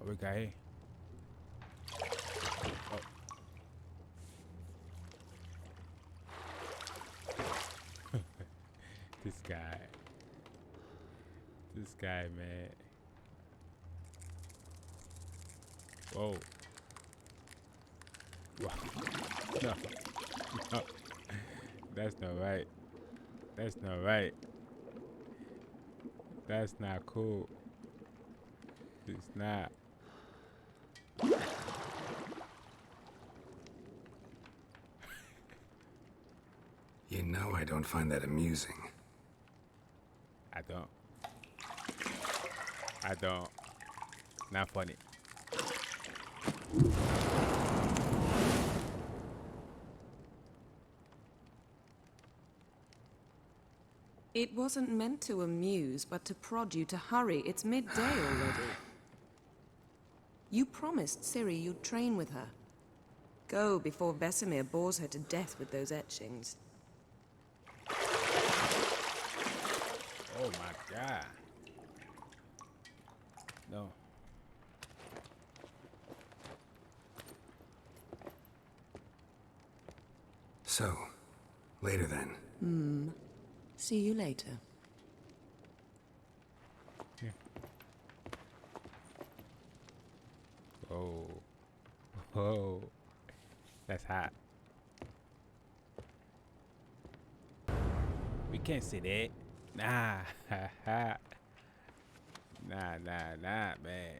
What we got here? Oh. This guy. This guy, man. Whoa. Wow. No. No. That's not right. That's not right. That's not cool. It's not. You know I don't find that amusing. I don't. I don't. Not funny. It wasn't meant to amuse, but to prod you to hurry. It's midday already. You promised Ciri you'd train with her. Go before Vesemir bores her to death with those etchings. Oh my god. No. So, later then. See you later. Yeah. Oh. Oh. That's hot. We can't say that. Nah. Nah, man.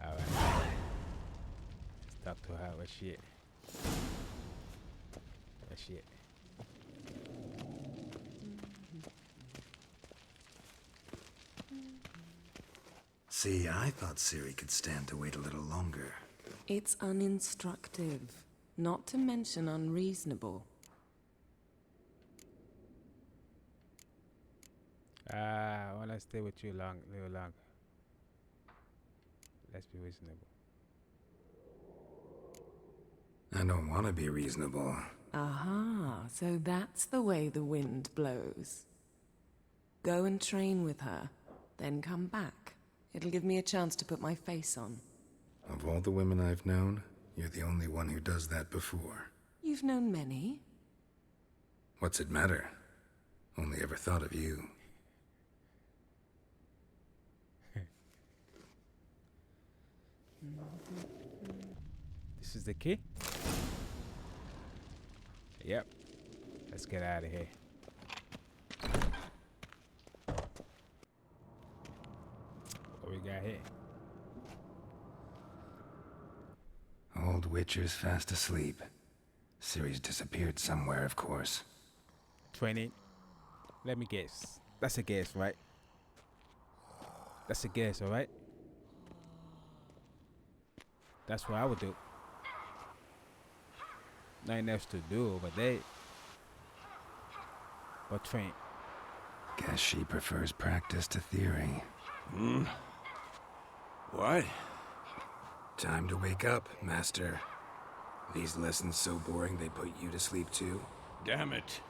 Alright. Let's talk to her. What shit? What shit? See, I thought Ciri could stand to wait a little longer. It's uninstructive, not to mention unreasonable. I wanna stay with you a little longer. Let's be reasonable. I don't want to be reasonable. Aha, so that's the way the wind blows. Go and train with her, then come back. It'll give me a chance to put my face on. Of all the women I've known, you're the only one who does that before. You've known many. What's it matter? Only ever thought of you. This is the key? Yep. Let's get out of here. What we got here? Old Witcher's fast asleep. Ciri's disappeared somewhere, of course. Training. Let me guess. That's a guess, right? That's a guess, alright? That's what I would do. Nothing else to do over there. But train. Guess she prefers practice to theory. What? Time to wake up, Master. These lessons so boring they put you to sleep too? Damn it.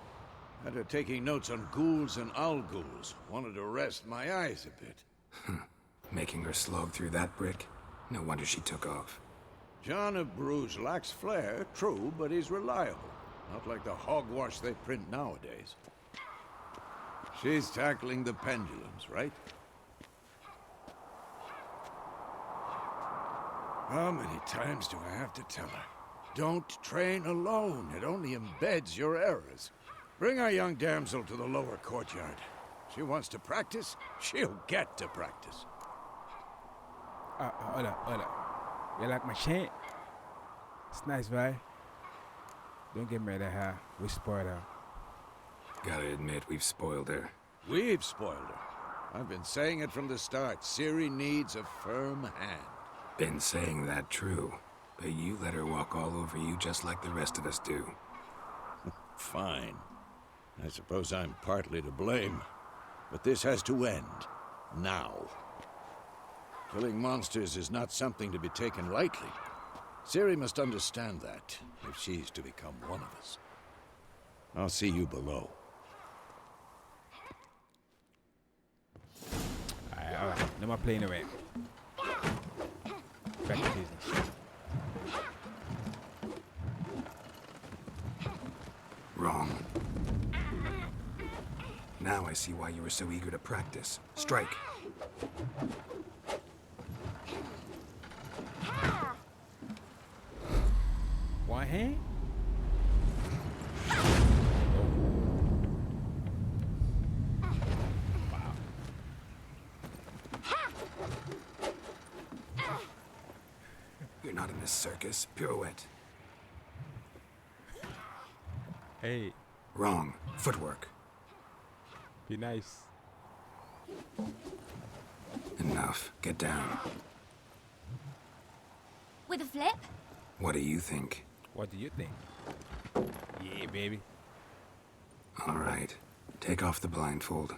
After taking notes on ghouls and owl ghouls, wanted to rest my eyes a bit. Making her slog through that brick? No wonder she took off. John of Bruges lacks flair, true, but he's reliable. Not like the hogwash they print nowadays. She's tackling the pendulums, right? How many times do I have to tell her? Don't train alone. It only embeds your errors. Bring our young damsel to the lower courtyard. She wants to practice, she'll get to practice. Hold up. You like my chant? It's nice, right? Don't get mad at her. We spoiled her. Gotta admit, we've spoiled her. We've spoiled her. I've been saying it from the start. Ciri needs a firm hand. Been saying that true, but you let her walk all over you just like the rest of us do. Fine. I suppose I'm partly to blame. But this has to end. Now. Killing monsters is not something to be taken lightly. Ciri must understand that, if she's to become one of us. I'll see you below. Alright. No more playing away. Back to business. Wrong. Now I see why you were so eager to practice. Strike. One hand? You're not in this circus. Pirouette. Hey, Wrong. Footwork. be nice. Enough. Get down. With a flip? What do you think? What do you think? Yeah, baby. All right. Take off the blindfold.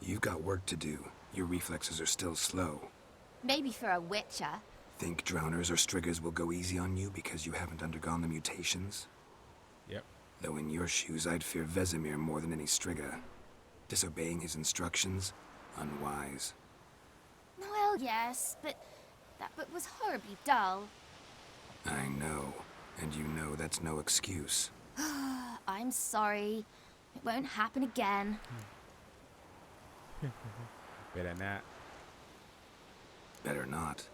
You've got work to do. Your reflexes are still slow. Maybe for a witcher. Think drowners or striggers will go easy on you because you haven't undergone the mutations? Yep. Though in your shoes, I'd fear Vesemir more than any strigger. Disobeying his instructions? Unwise. Well, yes, but that book was horribly dull. I know. And you know that's no excuse. I'm sorry. It won't happen again. Better not. Better not.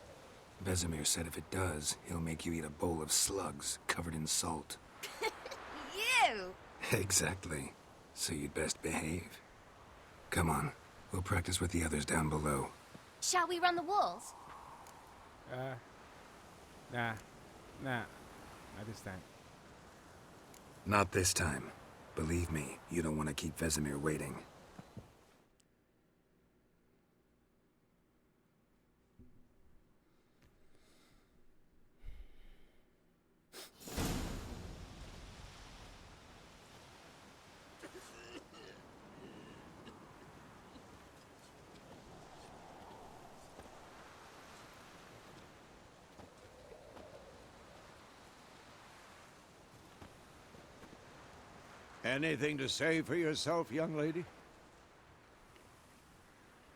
Vesemir said if it does, he'll make you eat a bowl of slugs covered in salt. You! Exactly. So you'd best behave. Come on. We'll practice with the others down below. Shall we run the walls? Nah. Not this time. Not this time. Believe me, you don't want to keep Vesemir waiting. Anything to say for yourself, young lady?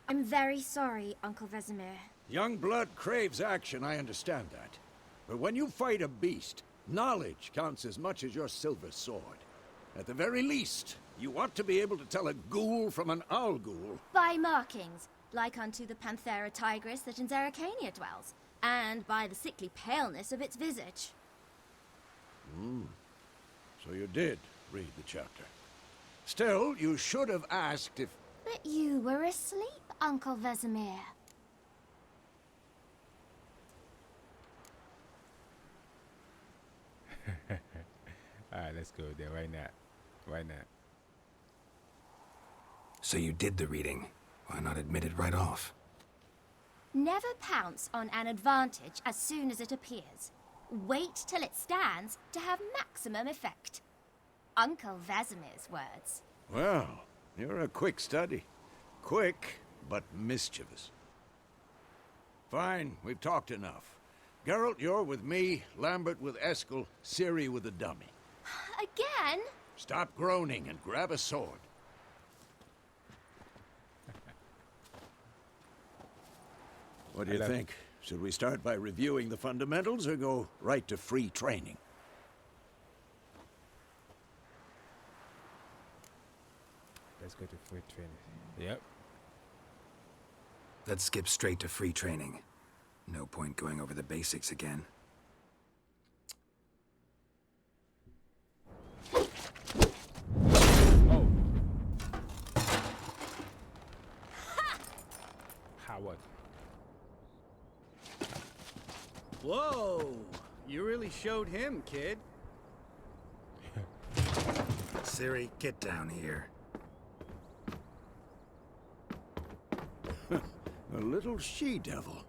I'm very sorry, Uncle Vesemir. Young blood craves action, I understand that. But when you fight a beast, knowledge counts as much as your silver sword. At the very least, you ought to be able to tell a ghoul from an owl ghoul. By markings, like unto the Panthera tigris that in Zerrikania dwells, and by the sickly paleness of its visage. So you did read the chapter. Still, you should have asked if... But you were asleep, Uncle Vesemir. Alright, let's go there. Why not? Why not? So you did the reading. Why not admit it right off? Never pounce on an advantage as soon as it appears. Wait till it stands to have maximum effect. Uncle Vesemir's words. Well, you're a quick study. Quick, but mischievous. Fine, we've talked enough. Geralt, you're with me, Lambert with Eskel, Ciri with the dummy. Again? Stop groaning and grab a sword. What do you think? Should we start by reviewing the fundamentals or go right to free training? Let's go to free training. Yep. Let's skip straight to free training. No point going over the basics again. Oh. Howard. Whoa! You really showed him, kid. Ciri, get down here. A little she-devil.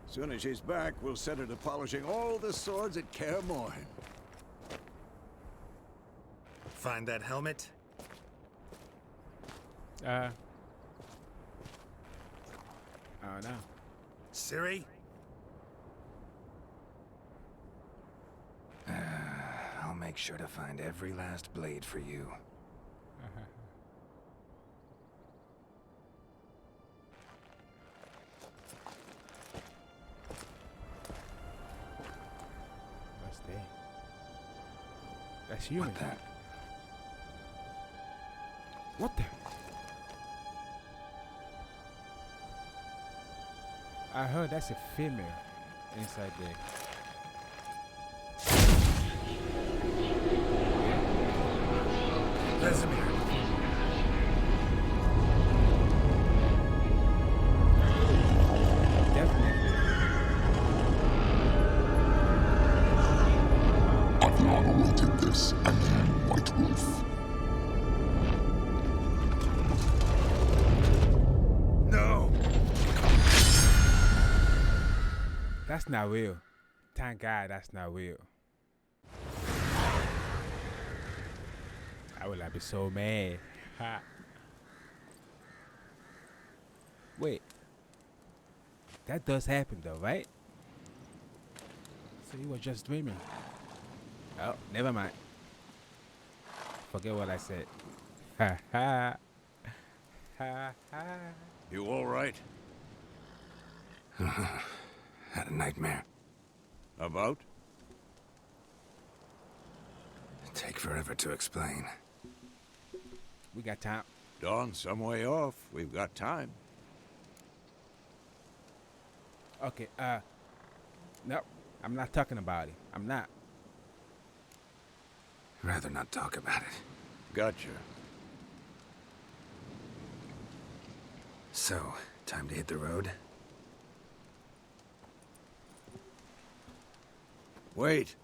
Soon as she's back, we'll set her to polishing all the swords at Kaer Morhen. Find that helmet? I don't know. Ciri? make sure to find every last blade for you. What's that? That's you. What that? What the? I heard that's a female inside there. Vesemir. Definitely. I've long awaited this, and you, White Wolf. No! That's not real. Thank God that's not real. I would like be so mad. Ha. Wait. That does happen though, right? So you were just dreaming. Oh, never mind. Forget what I said. Ha ha. Ha ha. You all right? Had a nightmare. About? Take forever to explain. We got time. Dawn's some way off. We've got time. Okay, nope. I'm not talking about it. I'm not. Rather not talk about it. Gotcha. So, time to hit the road? Wait.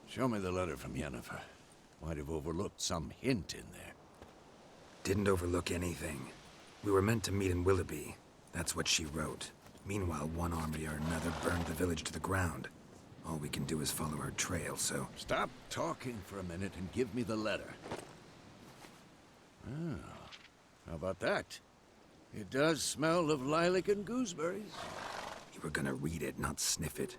Show me the letter from Yennefer. Might have overlooked some hint in there. Didn't overlook anything. We were meant to meet in Willoughby. That's what she wrote. Meanwhile, one army or another burned the village to the ground. All we can do is follow her trail, so... Stop talking for a minute and give me the letter. Ah, how about that? It does smell of lilac and gooseberries. You were gonna read it, not sniff it.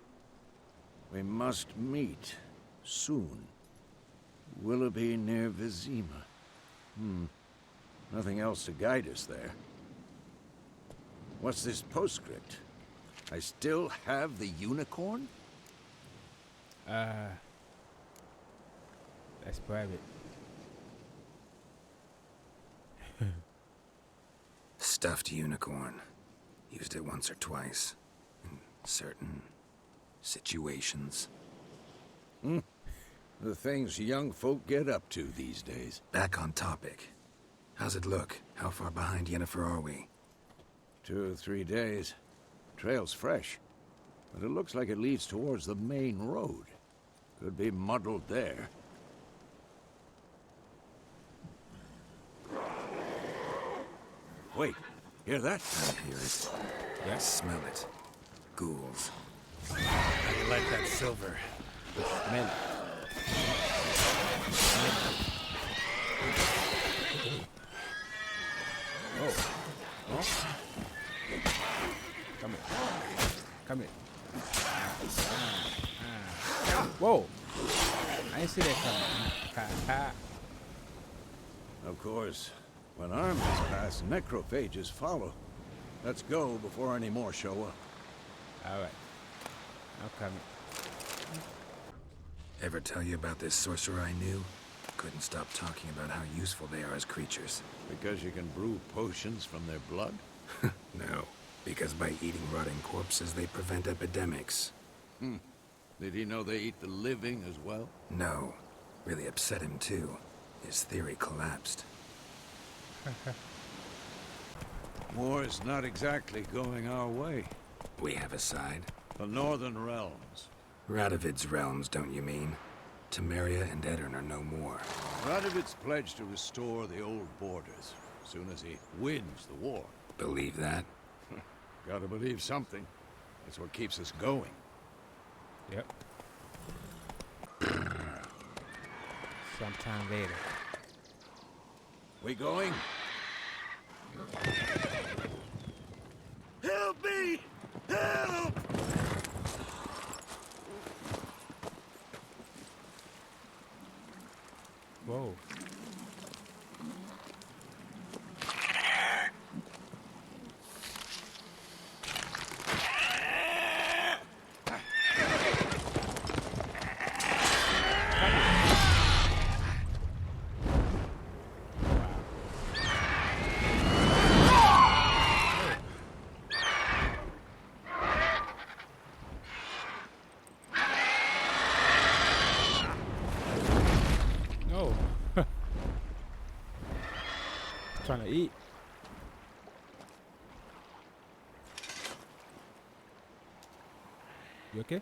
We must meet. Soon. Willoughby near Vizima. Nothing else to guide us there. What's this postscript? I still have the unicorn? That's private. Stuffed unicorn. Used it once or twice. In certain situations. The things young folk get up to these days. Back on topic. How's it look? How far behind Yennefer are we? 2 or 3 days. Trail's fresh. But it looks like it leads towards the main road. Could be muddled there. Wait, hear that? I hear it. Yeah. Smell it. Ghouls. How you like that silver? Man. Oh. Oh. Come here. Come here. Whoa. I didn't see that coming. Ha ha. Of course, when armies pass, necrophages follow. Let's go before any more show up. All right. I'm coming. Ever tell you about this sorcerer I knew? Couldn't stop talking about how useful they are as creatures. Because you can brew potions from their blood? No, because by eating rotting corpses, they prevent epidemics. Did he know they eat the living as well? No. Really upset him, too. His theory collapsed. War's not exactly going our way. We have a side. The Northern Realms. Radovid's realms, don't you mean? Temeria and Edirn are no more. Radovid's pledged to restore the old borders, as soon as he wins the war. Believe that? Gotta believe something. That's what keeps us going. Yep. Sometime later. We going? Help me! Help! Trying to eat. You okay?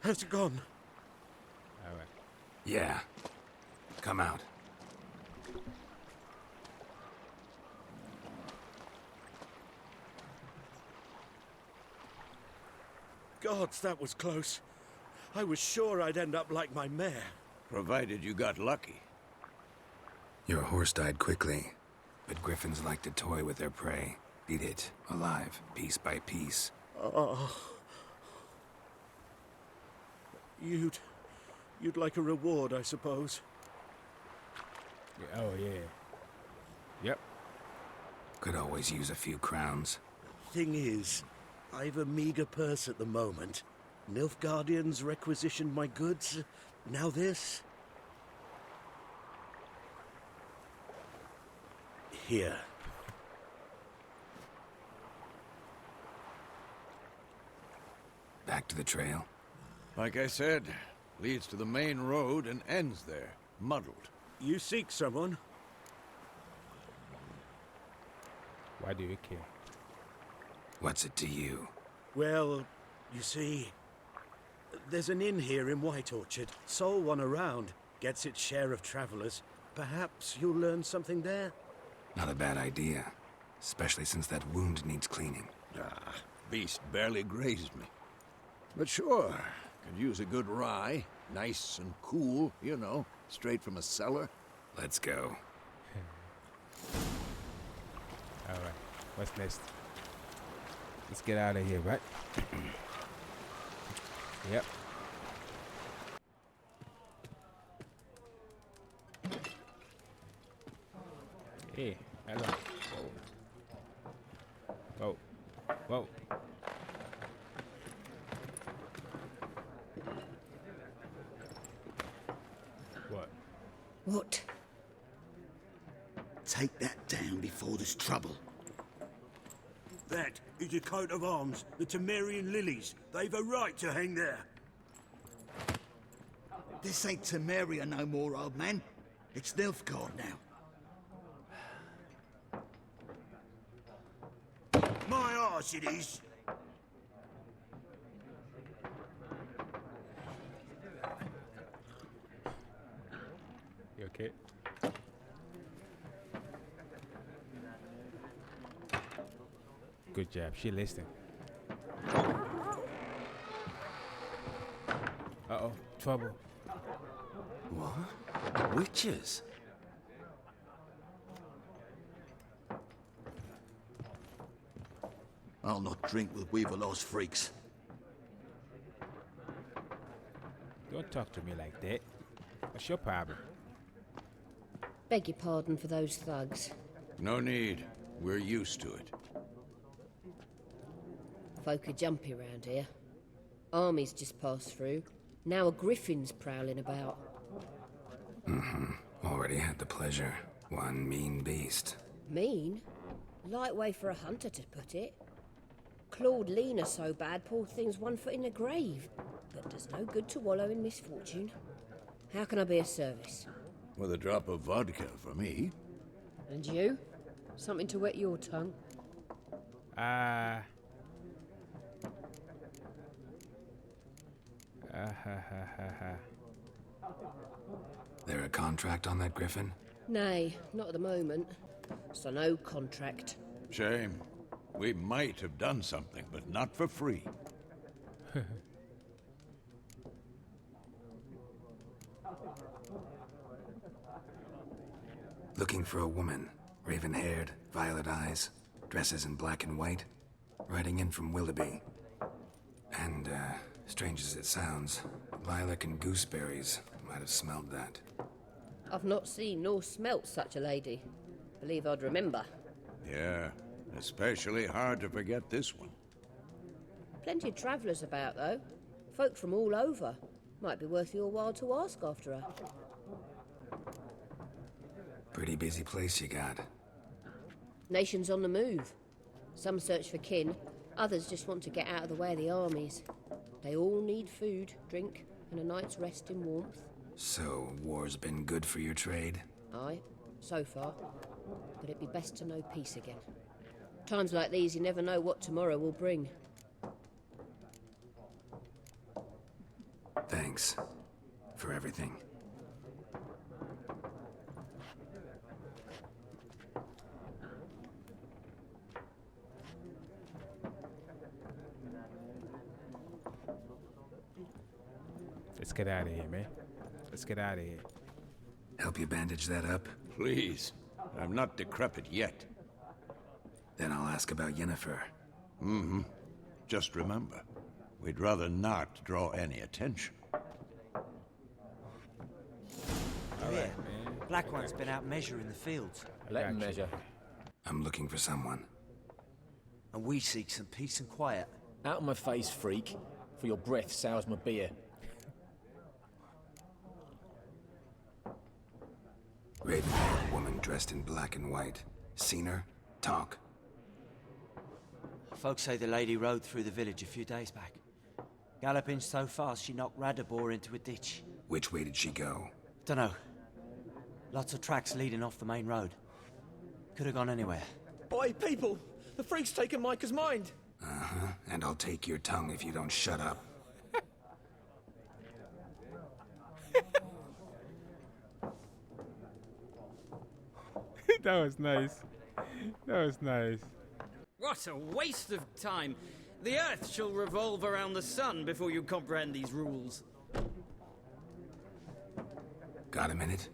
Has it gone? Alright. Yeah. Come out. Gods, that was close. I was sure I'd end up like my mare. Provided you got lucky. Your horse died quickly, but griffins like to toy with their prey. Eat it, alive, piece by piece. Oh. You'd like a reward, I suppose. Yeah, oh, yeah. Yep. Could always use a few crowns. Thing is, I've a meager purse at the moment. Nilfgaardians requisitioned my goods. Now this. Here. Back to the trail. Like I said, leads to the main road and ends there, muddled. You seek someone? Why do you care? What's it to you? Well, you see, there's an inn here in White Orchard. Sole one around. Gets its share of travelers. Perhaps you'll learn something there? Not a bad idea. Especially since that wound needs cleaning. Ah, beast barely grazed me. But sure, could use a good rye. Nice and cool, you know, straight from a cellar. Let's go. Alright. What's next? Let's get out of here, right? Yep. Hey, hello. Whoa. Whoa. What? What? Take that down before there's trouble. That is a coat of arms, the Temerian lilies. They've a right to hang there. This ain't Temeria no more, old man. It's Nilfgaard now. My arse it is. You okay? Good job. She listening. Uh-oh. Trouble. What? Witches? I'll not drink with Weaverlaw's freaks. Don't talk to me like that. What's your problem? Beg your pardon for those thugs. No need. We're used to it. Folk are jumpy round here. Armies just passed through. Now a griffin's prowling about. Already had the pleasure. One mean beast. Mean? Light way for a hunter to put it. Clawed Lena so bad, poor thing's 1 foot in the grave. But does no good to wallow in misfortune. How can I be of service? With a drop of vodka for me. And you? Something to wet your tongue? There a contract on that griffin? Nay, not at the moment. So no contract. Shame. We might have done something, but not for free. Looking for a woman. Raven-haired, violet eyes, dresses in black and white. Riding in from Willoughby. And, strange as it sounds, lilac and gooseberries. Might have smelled that. I've not seen nor smelt such a lady. Believe I'd remember. Yeah, especially hard to forget this one. Plenty of travellers about, though. Folk from all over. Might be worth your while to ask after her. Pretty busy place you got. Nations on the move. Some search for kin, others just want to get out of the way of the armies. They all need food, drink, and a night's rest in warmth. So, war's been good for your trade? Aye, so far. But it'd be best to know peace again. Times like these, you never know what tomorrow will bring. Thanks. For everything. Let's get out of here, man. Let's get out of here. Help you bandage that up? Please. I'm not decrepit yet. Then I'll ask about Yennefer. Mm-hmm. Just remember, we'd rather not draw any attention. Yeah, Black One's been out measuring the fields. Let him measure. I'm looking for someone. And we seek some peace and quiet. Out of my face, freak. For your breath sours my beer. Raven-haired woman dressed in black and white. Seen her? Talk. Folks say the lady rode through the village a few days back. Galloping so fast she knocked Radabor into a ditch. Which way did she go? Dunno. Lots of tracks leading off the main road. Could have gone anywhere. Boy, people! The freak's taken Micah's mind! Uh-huh. And I'll take your tongue if you don't shut up. That was nice. That was nice. What a waste of time. The Earth shall revolve around the sun before you comprehend these rules. Got a minute?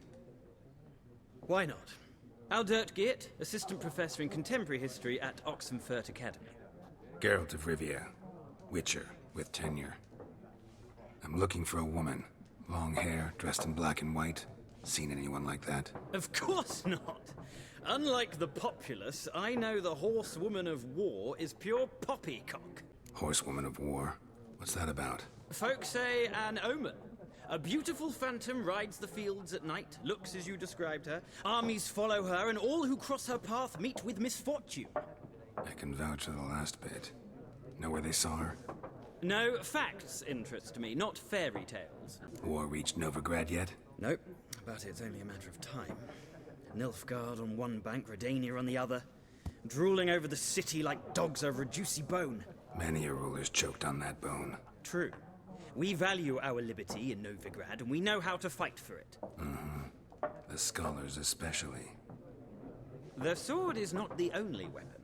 Why not? Aldert Geert, Assistant Professor in Contemporary History at Oxenfurt Academy. Geralt of Rivia. Witcher, with tenure. I'm looking for a woman. Long hair, dressed in black and white. Seen anyone like that? Of course not. Unlike the populace, I know the horsewoman of war is pure poppycock. Horsewoman of war? What's that about? Folk say an omen. A beautiful phantom rides the fields at night, looks as you described her. Armies follow her, and all who cross her path meet with misfortune. I can vouch for the last bit. Know where they saw her? No, facts interest me, not fairy tales. War reached Novigrad yet? Nope, but it's only a matter of time. Nilfgaard on one bank, Redania on the other. Drooling over the city like dogs over a juicy bone. Many a ruler's choked on that bone. True. We value our liberty in Novigrad, and we know how to fight for it. Mm-hmm. The scholars especially. The sword is not the only weapon.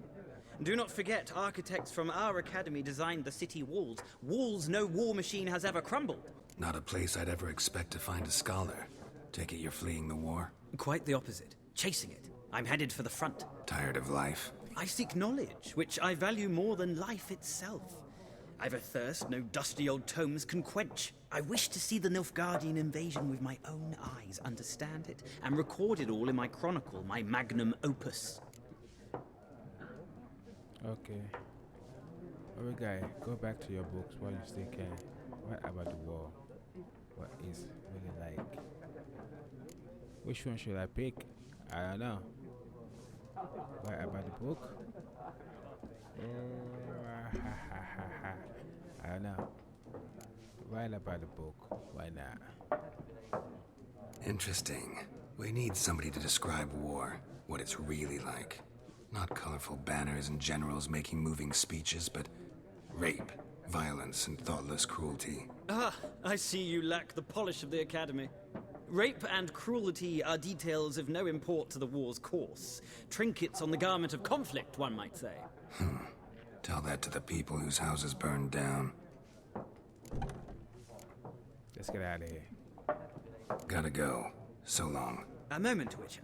Do not forget, architects from our academy designed the city walls. Walls no war machine has ever crumbled. Not a place I'd ever expect to find a scholar. Take it you're fleeing the war? Quite the opposite. Chasing it. I'm headed for the front. Tired of life? I seek knowledge, which I value more than life itself. I've a thirst no dusty old tomes can quench. I wish to see the Nilfgaardian invasion with my own eyes, understand it, and record it all in my chronicle, my magnum opus. Okay. Alright, guy, go back to your books while you still can. What about the war? What is really like? Which one should I pick? I don't know. What about the book? I don't know. Write about the book. Why not? Interesting. We need somebody to describe war, what it's really like. Not colorful banners and generals making moving speeches, but rape, violence, and thoughtless cruelty. Ah, I see you lack the polish of the academy. Rape and cruelty are details of no import to the war's course. Trinkets on the garment of conflict, one might say. Tell that to the people whose houses burned down. Let's get out of here. Gotta go. So long. A moment, Witcher.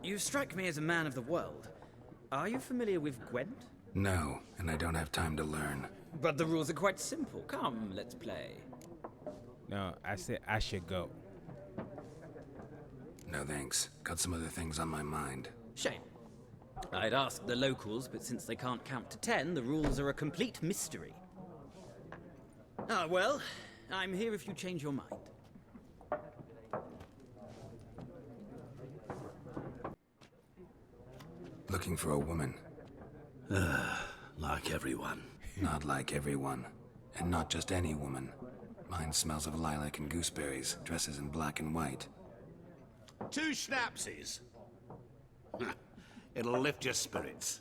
You strike me as a man of the world. Are you familiar with Gwent? No, and I don't have time to learn. But the rules are quite simple. Come, let's play. No, I said I should go. No thanks. Got some other things on my mind. Shame. I'd ask the locals, but since they can't count to 10, the rules are a complete mystery. Ah, well, I'm here if you change your mind. Looking for a woman. Like everyone. Not like everyone. And not just any woman. Mine smells of lilac and gooseberries, dresses in black and white. 2 schnapsies. It'll lift your spirits.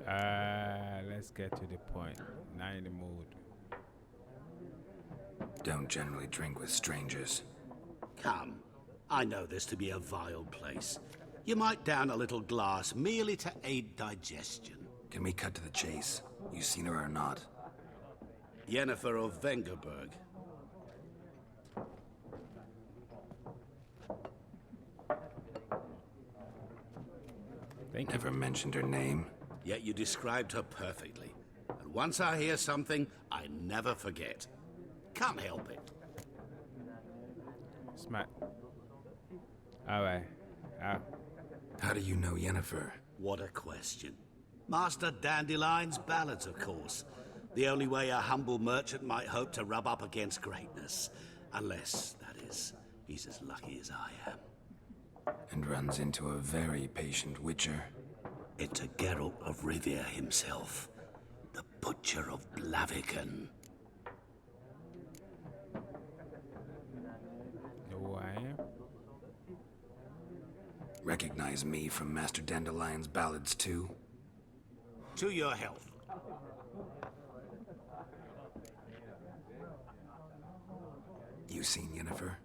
Let's get to the point. Not in the mood. Don't generally drink with strangers. Come. I know this to be a vile place. You might down a little glass merely to aid digestion. Can we cut to the chase? You seen her or not? Yennefer of Vengerberg. Never mentioned her name. Yet you described her perfectly. And once I hear something, I never forget. Can't help it. Smart. Alright. How do you know Yennefer? What a question. Master Dandelion's ballads, of course. The only way a humble merchant might hope to rub up against greatness. Unless, that is, he's as lucky as I am. And runs into a very patient witcher. Into Geralt of Rivia himself. The Butcher of Blaviken. Know who I am? Recognize me from Master Dandelion's ballads too? To your health. You seen Yennefer?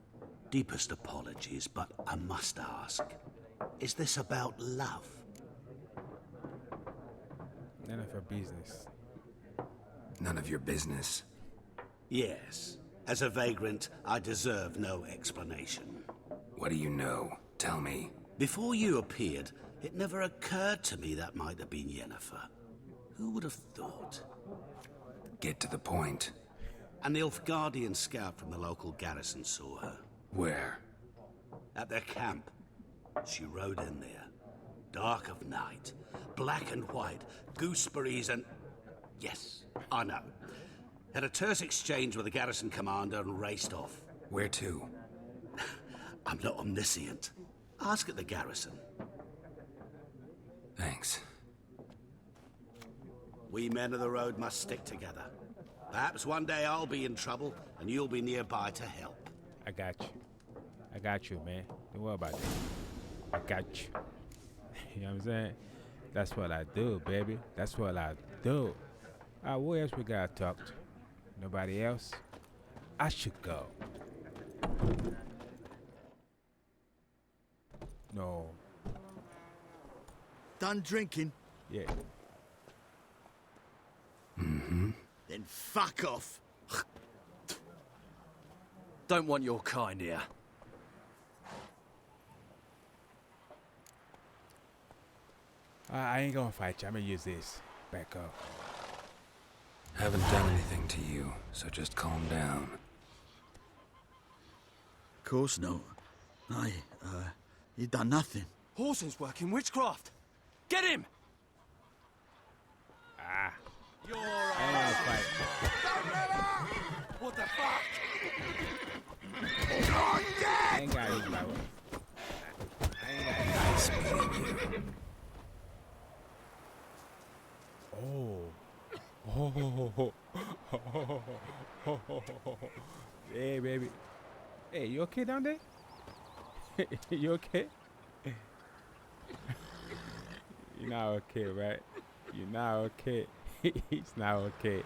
Deepest apologies, but I must ask. Is this about love? None of her business. None of your business. Yes. As a vagrant, I deserve no explanation. What do you know? Tell me. Before you appeared, it never occurred to me that might have been Yennefer. Who would have thought? Get to the point. A Nilfgaardian scout from the local garrison saw her. Where? At their camp. She rode in there. Dark of night. Black and white. Gooseberries and... Yes, I know. Had a terse exchange with the garrison commander and raced off. Where to? I'm not omniscient. Ask at the garrison. Thanks. We men of the road must stick together. Perhaps one day I'll be in trouble and you'll be nearby to help. I got you. I got you, man. Don't worry about that. I got you. You know what I'm saying? That's what I do, baby. That's what I do. What else we gotta talk to? Nobody else? I should go. No. Done drinking? Yeah. Mm-hmm. Then fuck off. Don't want your kind here. I ain't gonna fight you. I'm gonna use this. Back up. Haven't done anything to you, so just calm down. Of course not. You done nothing. Horson's working witchcraft. Get him! You're I ain't gonna fight. What the fuck? I ain't gotta use my weapon. I ain't gotta Nice meeting you. Hey, baby. Hey, you okay down there? You okay? You're not okay, right? You're not okay. He's not okay.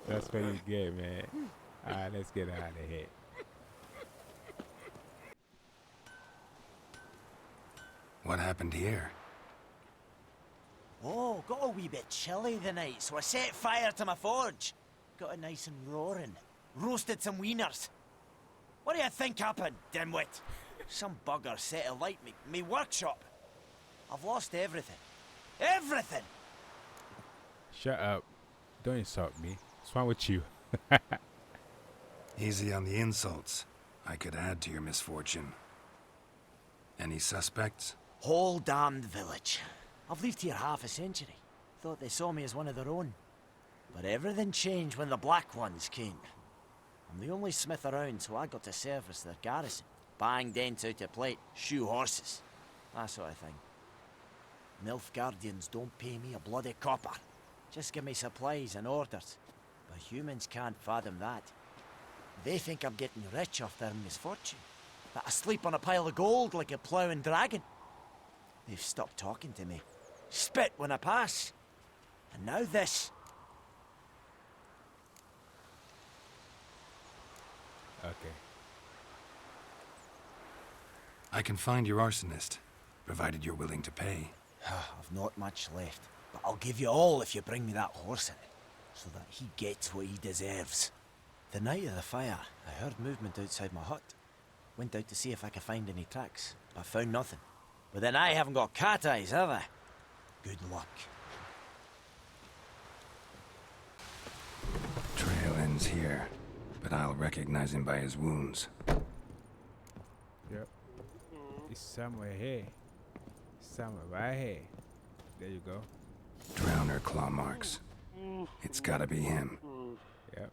That's what you get, man. Alright, let's get out of here. What happened here? Oh, got a wee bit chilly the night, so I set fire to my forge. Got it nice and roaring. Roasted some wieners. What do you think happened, dimwit? Some bugger set alight me workshop. I've lost everything. Everything! Shut up. Don't insult me. What's wrong with you? Easy on the insults. I could add to your misfortune. Any suspects? Whole damned village. I've lived here half a century. Thought they saw me as one of their own. But everything changed when the Black Ones came. I'm the only smith around, so I got to service their garrison. Bang dents out of plate, shoe horses. That sort of thing. Nilfgaardians don't pay me a bloody copper. Just give me supplies and orders. But humans can't fathom that. They think I'm getting rich off their misfortune. That I sleep on a pile of gold like a ploughing dragon. They've stopped talking to me. Spit when I pass. And now this. Okay. I can find your arsonist, provided you're willing to pay. I've not much left, but I'll give you all if you bring me that horse in, so that he gets what he deserves. The night of the fire, I heard movement outside my hut. Went out to see if I could find any tracks, but found nothing. But then I haven't got cat eyes, have I? Good luck. Trail ends here, but I'll recognize him by his wounds. Yep. It's somewhere here. Somewhere right here. There you go. Drowner claw marks. It's gotta be him. Yep.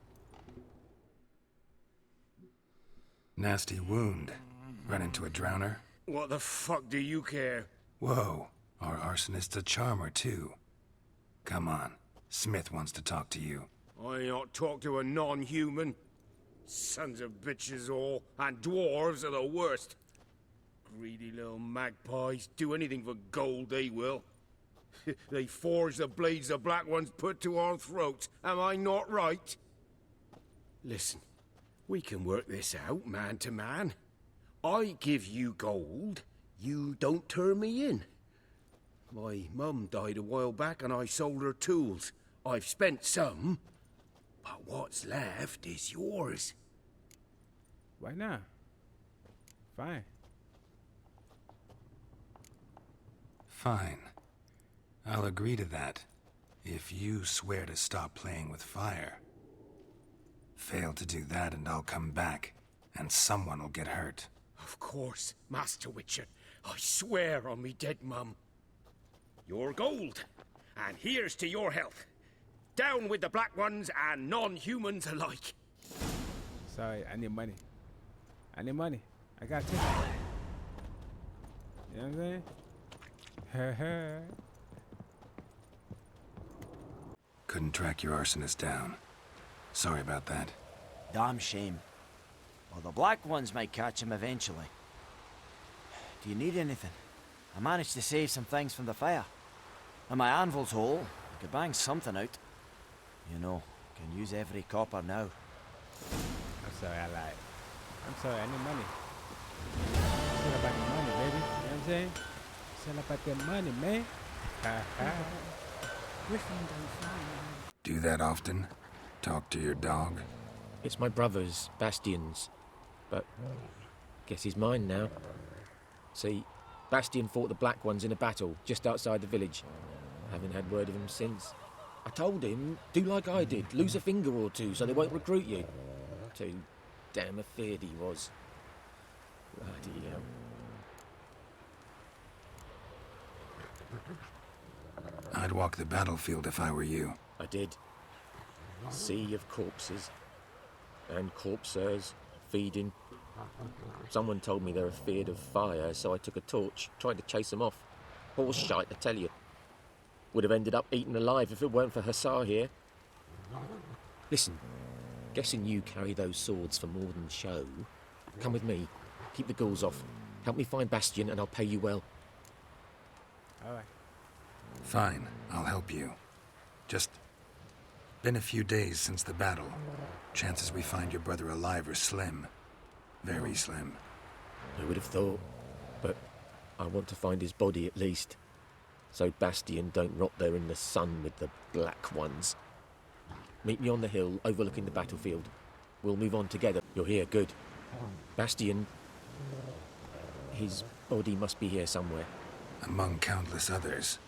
Nasty wound. Run into a drowner? What the fuck do you care? Whoa, our arsonist's a charmer too. Come on, Smith wants to talk to you. I ain't not talk to a non-human. Sons of bitches all, and dwarves are the worst. Greedy little magpies, do anything for gold, they will. They forge the blades the Black Ones put to our throats, am I not right? Listen, we can work this out, man to man. I give you gold, you don't turn me in. My mum died a while back and I sold her tools. I've spent some, but what's left is yours. Why not? Fine. Fine. I'll agree to that, if you swear to stop playing with fire. Fail to do that and I'll come back, and someone will get hurt. Of course, Master Witcher. I swear on me dead mum. Your gold, and here's to your health. Down with the Black Ones and non-humans alike. Sorry, I need money. I need money. I got tickets. You know what I'm saying? Couldn't track your arsonist down. Sorry about that. Damn shame. Well, the Black Ones might catch him eventually. Do you need anything? I managed to save some things from the fire. And my anvil's whole. I could bang something out. You know, can use every copper now. I'm sorry, I lied. I'm sorry, I need money. It's all about the money, baby. You know what I'm saying? It's all about the money, man. Griffin don't fly. Do that often? Talk to your dog? It's my brother's, Bastion's. But guess he's mine now. See, Bastion fought the Black Ones in a battle just outside the village. Haven't had word of him since. I told him, do like I did, lose a finger or two so they won't recruit you. Too damn afeard he was. Bloody hell. I'd walk the battlefield if I were you. I did. Sea of corpses. And corpsers feeding. Someone told me they're afeard of fire, so I took a torch, tried to chase them off. Horse shite, I tell you. Would have ended up eaten alive if it weren't for Hussar here. Listen, guessing you carry those swords for more than show. Come with me, keep the ghouls off. Help me find Bastion and I'll pay you well. Alright. Fine, I'll help you. Just been a few days since the battle. Chances we find your brother alive are slim. Very slim. I would have thought, but I want to find his body at least. So Bastion don't rot there in the sun with the Black Ones. Meet me on the hill overlooking the battlefield. We'll move on together. You're here, good. Bastion... his body must be here somewhere. Among countless others.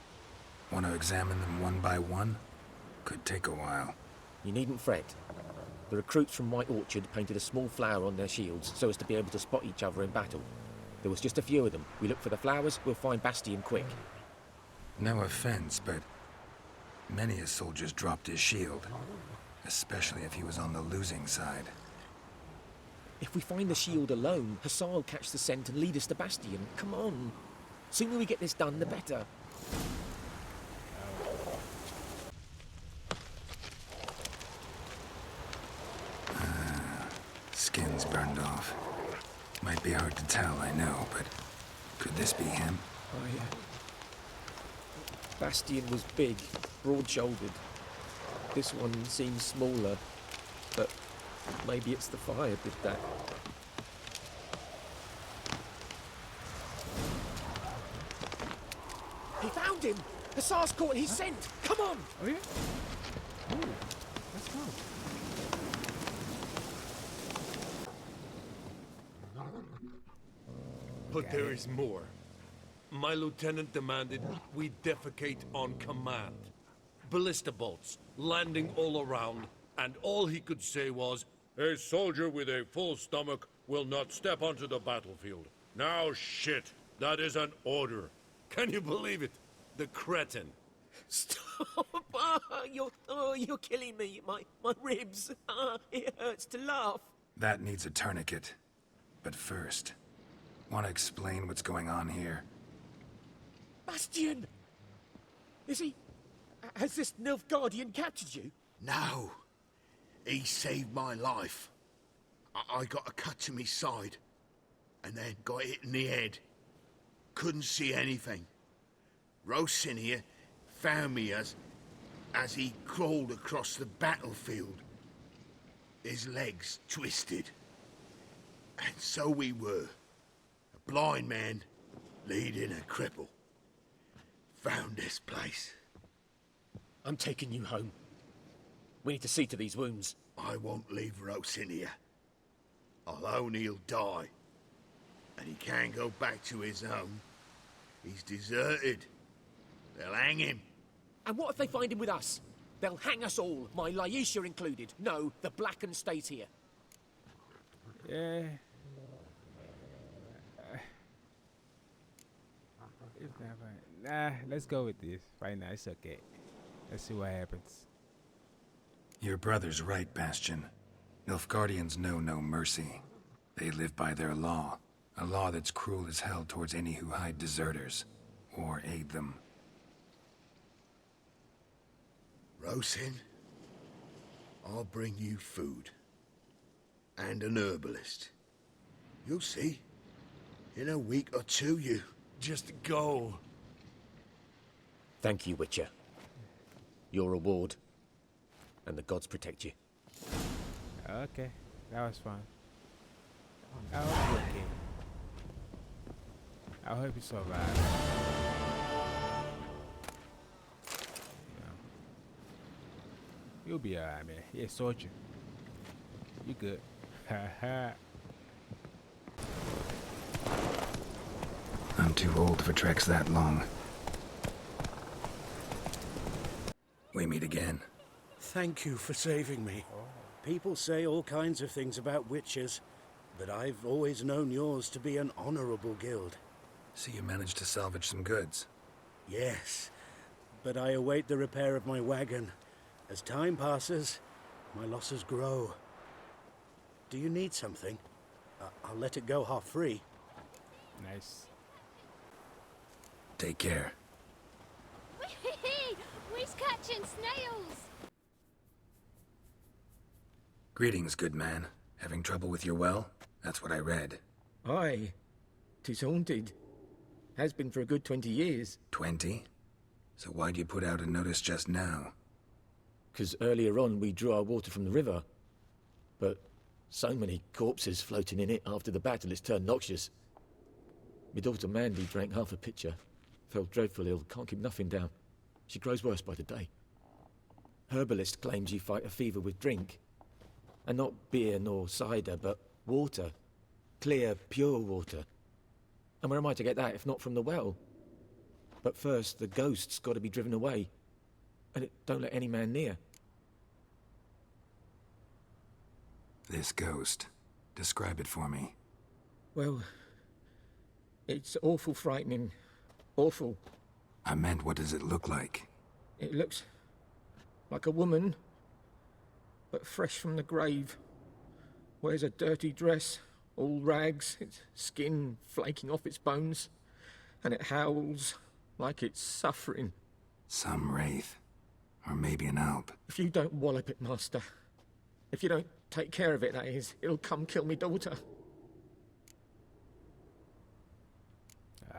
Want to examine them one by one? Could take a while. You needn't fret. The recruits from White Orchard painted a small flower on their shields so as to be able to spot each other in battle. There was just a few of them. We look for the flowers, we'll find Bastion quick. No offense, but many a soldier's dropped his shield. Especially if he was on the losing side. If we find the shield alone, Hussar will catch the scent and lead us to Bastion. Come on. Sooner we get this done, the better. Might be hard to tell, I know, but could this be him? Oh, yeah. Bastion was big, broad-shouldered. This one seems smaller, but maybe it's the fire did that. He found him! Hussar's caught his scent! Come on! Oh, yeah? Oh, let's go. But there is more. My lieutenant demanded we defecate on command. Ballista bolts, landing all around, and all he could say was, "A soldier with a full stomach will not step onto the battlefield." Now shit, that is an order. Can you believe it? The cretin. Stop! You're killing me. My ribs. It hurts to laugh. That needs a tourniquet. But first, want to explain what's going on here? Bastion! Is he... Has this Nilfgaardian captured you? No. He saved my life. I got a cut to my side, and then got hit in the head. Couldn't see anything. Rosin here found me as he crawled across the battlefield. His legs twisted. And so we were. A blind man leading a cripple. Found this place. I'm taking you home. We need to see to these wounds. I won't leave Rosin here. Alone he'll die. And he can't go back to his home. He's deserted. They'll hang him. And what if they find him with us? They'll hang us all, my Laisha included. No, the Blacken stays here. Yeah. Nah, let's go with this. Right now, it's okay. Let's see what happens. Your brother's right, Bastion. Nilfgaardians know no mercy. They live by their law. A law that's cruel as hell towards any who hide deserters. Or aid them. Rosin, I'll bring you food. And an herbalist. You'll see. In a week or two, you... Just go. Thank you, Witcher. Your reward. And the gods protect you. Okay, that was fun. I hope you're okay. I hope you survive. You'll be alright, man. You're a soldier. You good. Haha. I'm too old for treks that long. We meet again. Thank you for saving me. People say all kinds of things about witches, but I've always known yours to be an honorable guild. So you managed to salvage some goods? Yes, but I await the repair of my wagon. As time passes, my losses grow. Do you need something? I'll let it go half free. Nice. Take care. We's catching snails! Greetings, good man. Having trouble with your well? That's what I read. Aye. 'Tis haunted. Has been for a good 20 years. 20? So why'd you put out a notice just now? 'Cause earlier on we drew our water from the river. But so many corpses floating in it after the battle it's turned noxious. My daughter Mandy drank half a pitcher. Fell dreadful ill, can't keep nothing down. She grows worse by the day. Herbalist claims you fight a fever with drink. And not beer nor cider, but water. Clear, pure water. And where am I to get that if not from the well? But first, the ghost's got to be driven away. And it don't let any man near. This ghost. Describe it for me. Well, it's awful frightening. Awful. I meant, what does it look like? It looks like a woman, but fresh from the grave. Wears a dirty dress, all rags, its skin flaking off its bones, and it howls like it's suffering. Some wraith. Or maybe an alp. If you don't wallop it, Master, if you don't take care of it, that is, it'll come kill me daughter.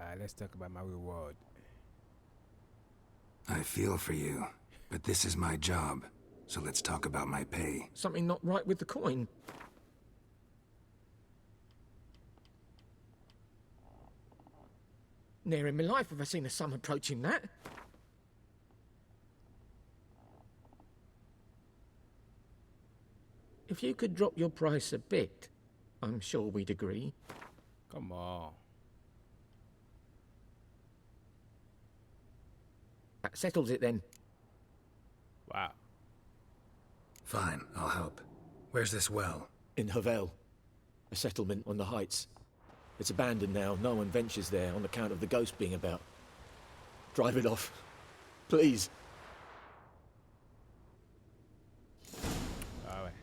Alright, let's talk about my reward. I feel for you, but this is my job, so let's talk about my pay. Something not right with the coin. Ne'er in my life have I seen a sum approaching that. If you could drop your price a bit, I'm sure we'd agree. Come on. That settles it then. Wow. Fine, I'll help. Where's this well? In Havel, a settlement on the heights. It's abandoned now. No one ventures there on account of the ghost being about. Drive it off. Please. Alright.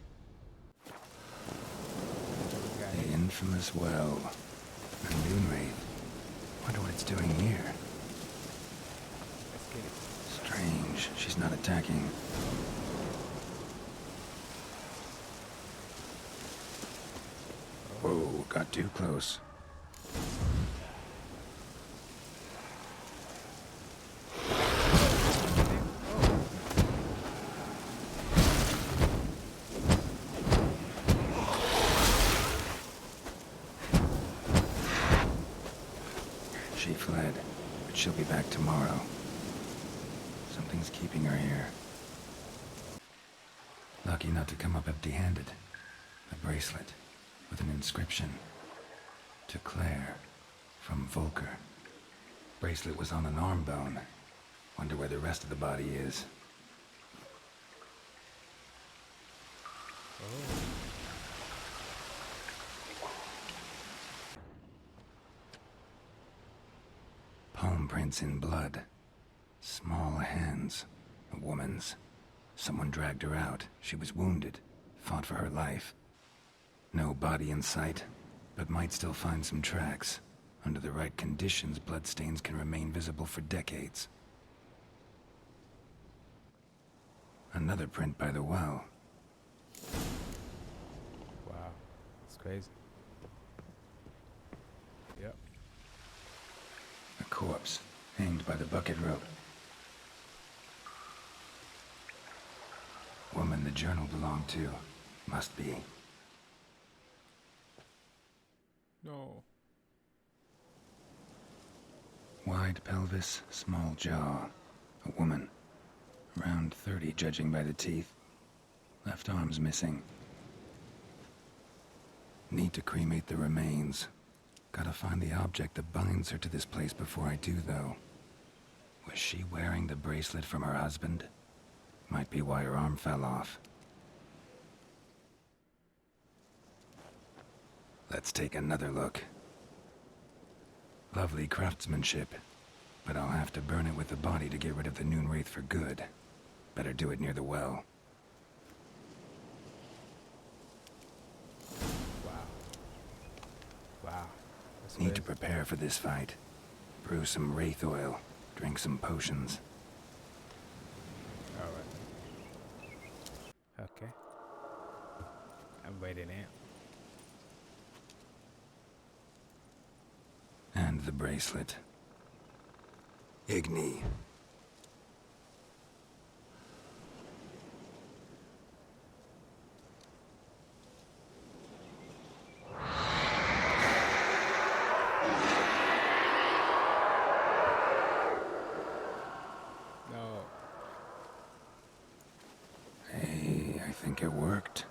The infamous well. A moon wraith. Wonder what it's doing here. Let's get it. Strange, she's not attacking. Whoa, got too close. She fled, but she'll be back tomorrow. Something's keeping her here. Lucky not to come up empty-handed. A bracelet with an inscription. To Claire, from Volker. Bracelet was on an arm bone. Wonder where the rest of the body is. Palm prints in blood. Small hands. A woman's. Someone dragged her out. She was wounded. Fought for her life. No body in sight, but might still find some tracks. Under the right conditions, bloodstains can remain visible for decades. Another print by the well. Wow. It's crazy. Yep. A corpse, hanged by the bucket rope. Woman the journal belonged to. Must be. No. Wide pelvis, small jaw. A woman. Around 30, judging by the teeth. Left arm's missing. Need to cremate the remains. Gotta find the object that binds her to this place before I do, though. Was she wearing the bracelet from her husband? Might be why her arm fell off. Let's take another look. Lovely craftsmanship, but I'll have to burn it with the body to get rid of the noon wraith for good. Better do it near the well. Wow. Wow. That's Need to crazy. prepare for this fight. Brew some wraith oil, drink some potions. Alright. Okay. I'm waiting out. And the bracelet. Igni. No. Hey, I think it worked.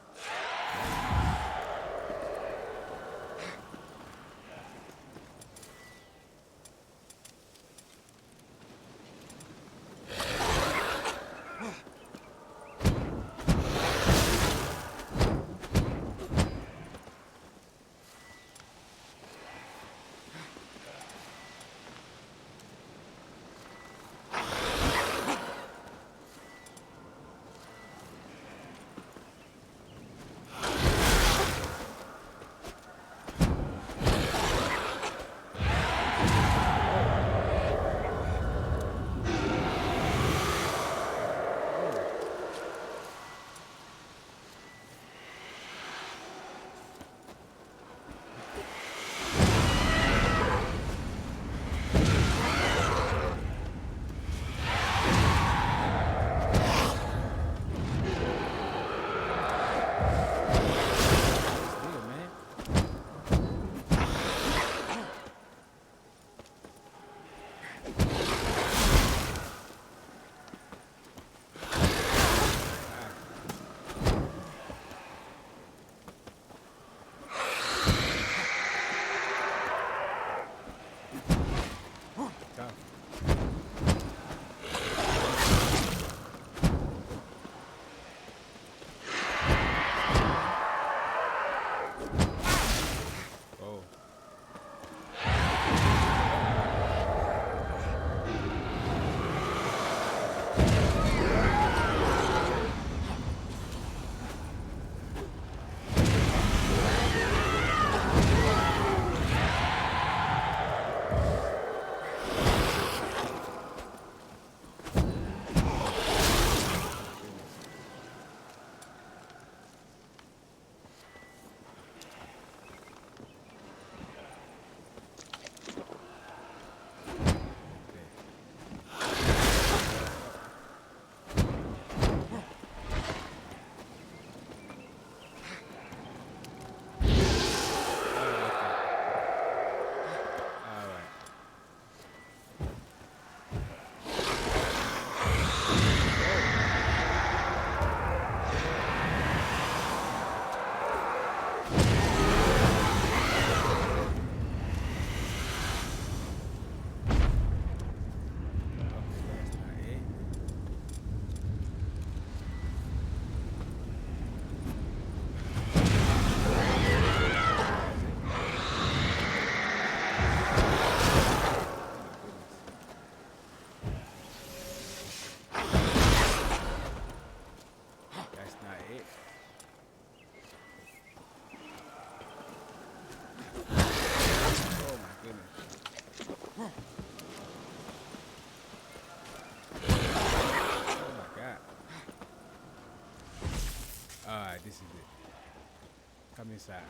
Come inside.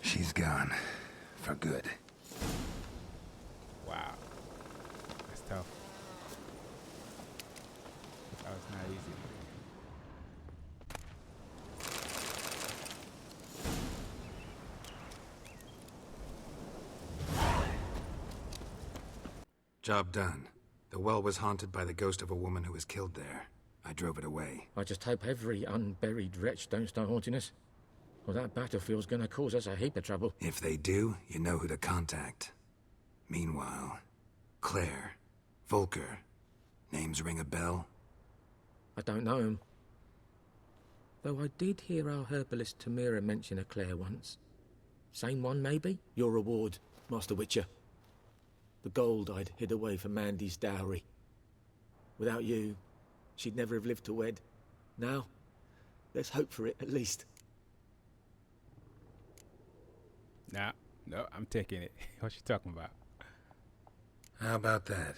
She's gone. For good. Wow. That's tough. That was not easy. Job done. The well was haunted by the ghost of a woman who was killed there. I drove it away. I just hope every unburied wretch don't start haunting us. Well, that battlefield's gonna cause us a heap of trouble. If they do, you know who to contact. Meanwhile, Claire, Volker, names ring a bell? I don't know him. Though I did hear our herbalist Tamira mention a Claire once. Same one, maybe? Your reward, Master Witcher. The gold I'd hid away for Mandy's dowry. Without you, she'd never have lived to wed. Now, let's hope for it, at least. Nah, no, I'm taking it. What you talking about? How about that?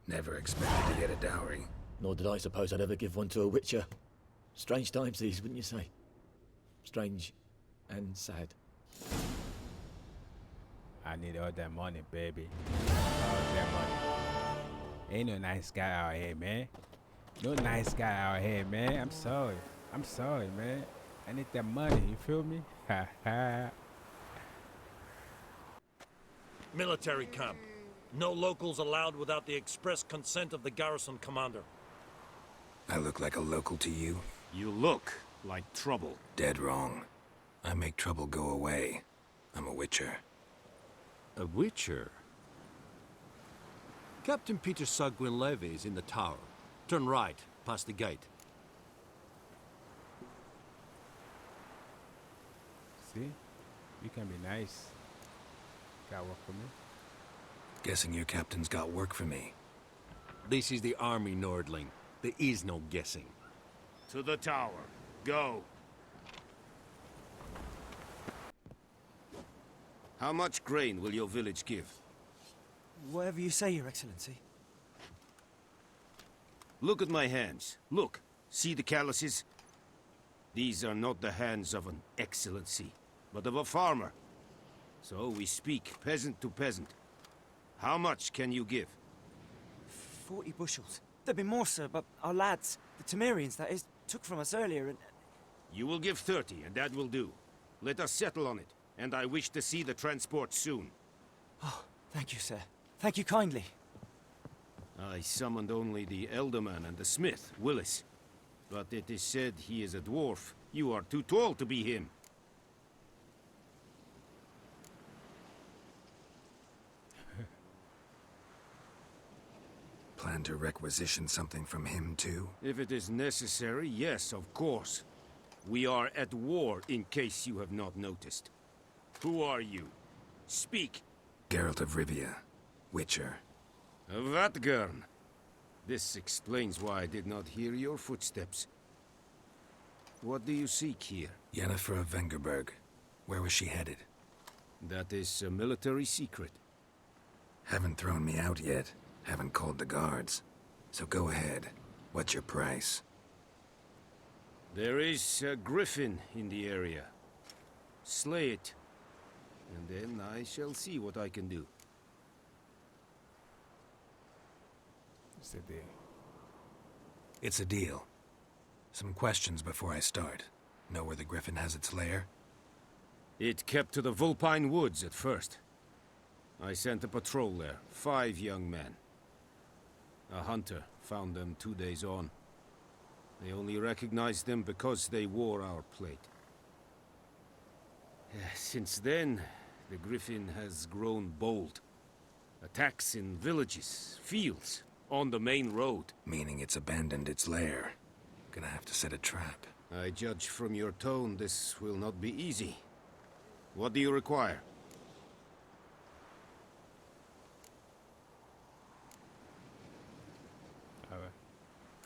Never expected to get a dowry. Nor did I suppose I'd ever give one to a Witcher. Strange times these, wouldn't you say? Strange and sad. I need all that money, baby. All that money. Ain't no nice guy out here, man. No nice guy out here, man. I'm sorry. I'm sorry, man. I need that money, you feel me? Ha ha. Military camp. No locals allowed without the express consent of the garrison commander. I look like a local to you? You look like trouble. Dead wrong. I make trouble go away. I'm a witcher. A witcher? Captain Peter Sagwin Levy is in the tower. Turn right, past the gate. See? You can be nice. Got work for me? Guessing your captain's got work for me. This is the army, Nordling. There is no guessing. To the tower. Go. How much grain will your village give? Whatever you say, Your Excellency. Look at my hands. Look. See the calluses? These are not the hands of an excellency, but of a farmer. So we speak peasant to peasant. How much can you give? 40 bushels. There'd be more, sir, but our lads, the Temerians, that is, took from us earlier and... You will give 30, and that will do. Let us settle on it, and I wish to see the transport soon. Oh, thank you, sir. Thank you kindly. I summoned only the Elderman and the smith, Willis. But it is said he is a dwarf. You are too tall to be him. Plan to requisition something from him, too? If it is necessary, yes, of course. We are at war, in case you have not noticed. Who are you? Speak. Geralt of Rivia, Witcher. Vatgern. This explains why I did not hear your footsteps. What do you seek here? Yennefer of Vengerberg. Where was she headed? That is a military secret. Haven't thrown me out yet. Haven't called the guards. So go ahead. What's your price? There is a griffin in the area. Slay it. And then I shall see what I can do. It's a deal. It's a deal. Some questions before I start. Know where the griffin has its lair? It kept to the Vulpine Woods at first. I sent a patrol there, 5 young men. A hunter found them 2 days on. They only recognized them because they wore our plate. Since then, the griffin has grown bold. Attacks in villages, fields, on the main road. Meaning it's abandoned its lair. Gonna have to set a trap. I judge from your tone this will not be easy. What do you require?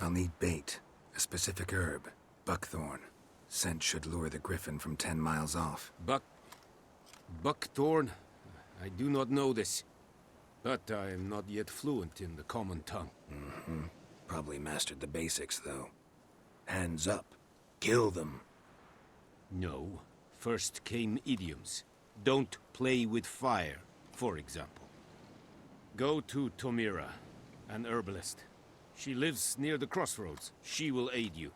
I'll need bait, a specific herb, buckthorn. Scent should lure the griffin from 10 miles off. Buckthorn? I do not know this. But I am not yet fluent in the common tongue. Mm-hmm. Probably mastered the basics, though. Hands up. Kill them. No. First came idioms. Don't play with fire, for example. Go to Tomira, an herbalist. She lives near the crossroads. She will aid you.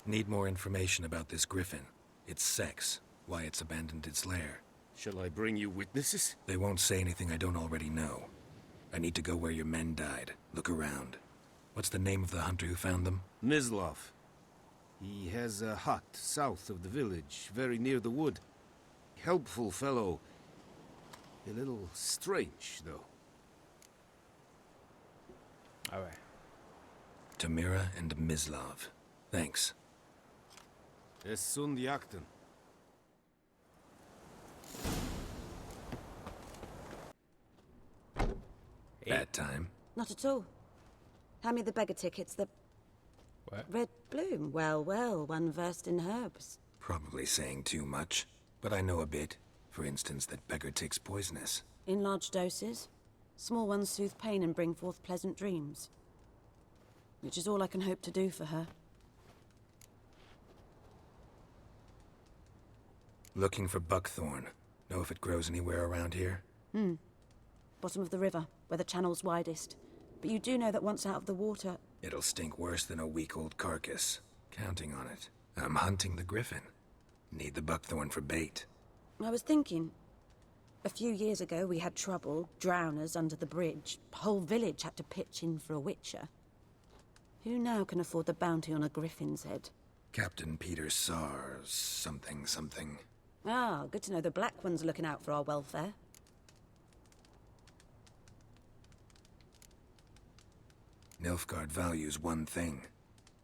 Need more information about this griffin. Its sex, why it's abandoned its lair. Shall I bring you witnesses? They won't say anything I don't already know. I need to go where your men died. Look around. What's the name of the hunter who found them? Mislav. He has a hut south of the village, very near the wood. Helpful fellow. A little strange, though. Alright. Tomira and Mislav. Thanks. Es sunt jakten. Bad time. Not at all. Hand me the beggar tickets, the... What? Red bloom. Well, well, one versed in herbs. Probably saying too much, but I know a bit. For instance, that beggar tick's poisonous. In large doses. Small ones soothe pain and bring forth pleasant dreams. Which is all I can hope to do for her. Looking for buckthorn. Know if it grows anywhere around here? Bottom of the river, where the channel's widest. But you do know that once out of the water... It'll stink worse than a week-old carcass. Counting on it. I'm hunting the griffin. Need the buckthorn for bait. I was thinking... A few years ago we had trouble, drowners under the bridge. Whole village had to pitch in for a witcher. Who now can afford the bounty on a griffin's head? Captain Peter Sars... something. Ah, good to know the Black One's looking out for our welfare. Nilfgaard values one thing.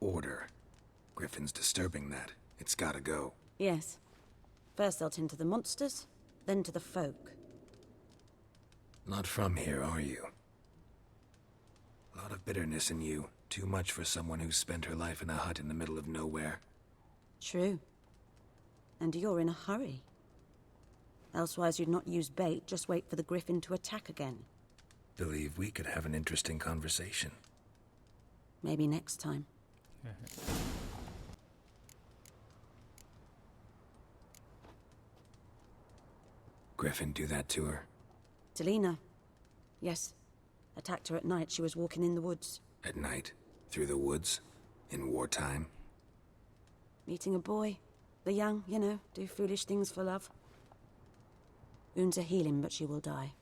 Order. Griffin's disturbing that. It's gotta go. Yes. First they'll tend to the monsters, then to the folk. Not from here, are you? A lot of bitterness in you. Too much for someone who's spent her life in a hut in the middle of nowhere. True. And you're in a hurry. Elsewise you'd not use bait, just wait for the griffin to attack again. Believe we could have an interesting conversation. Maybe next time. Griffin do that to her? Delina. Yes. Attacked her at night. She was walking in the woods. At night? Through the woods? In wartime? Meeting a boy. The young, you know, do foolish things for love. Wounds are healing, but she will die.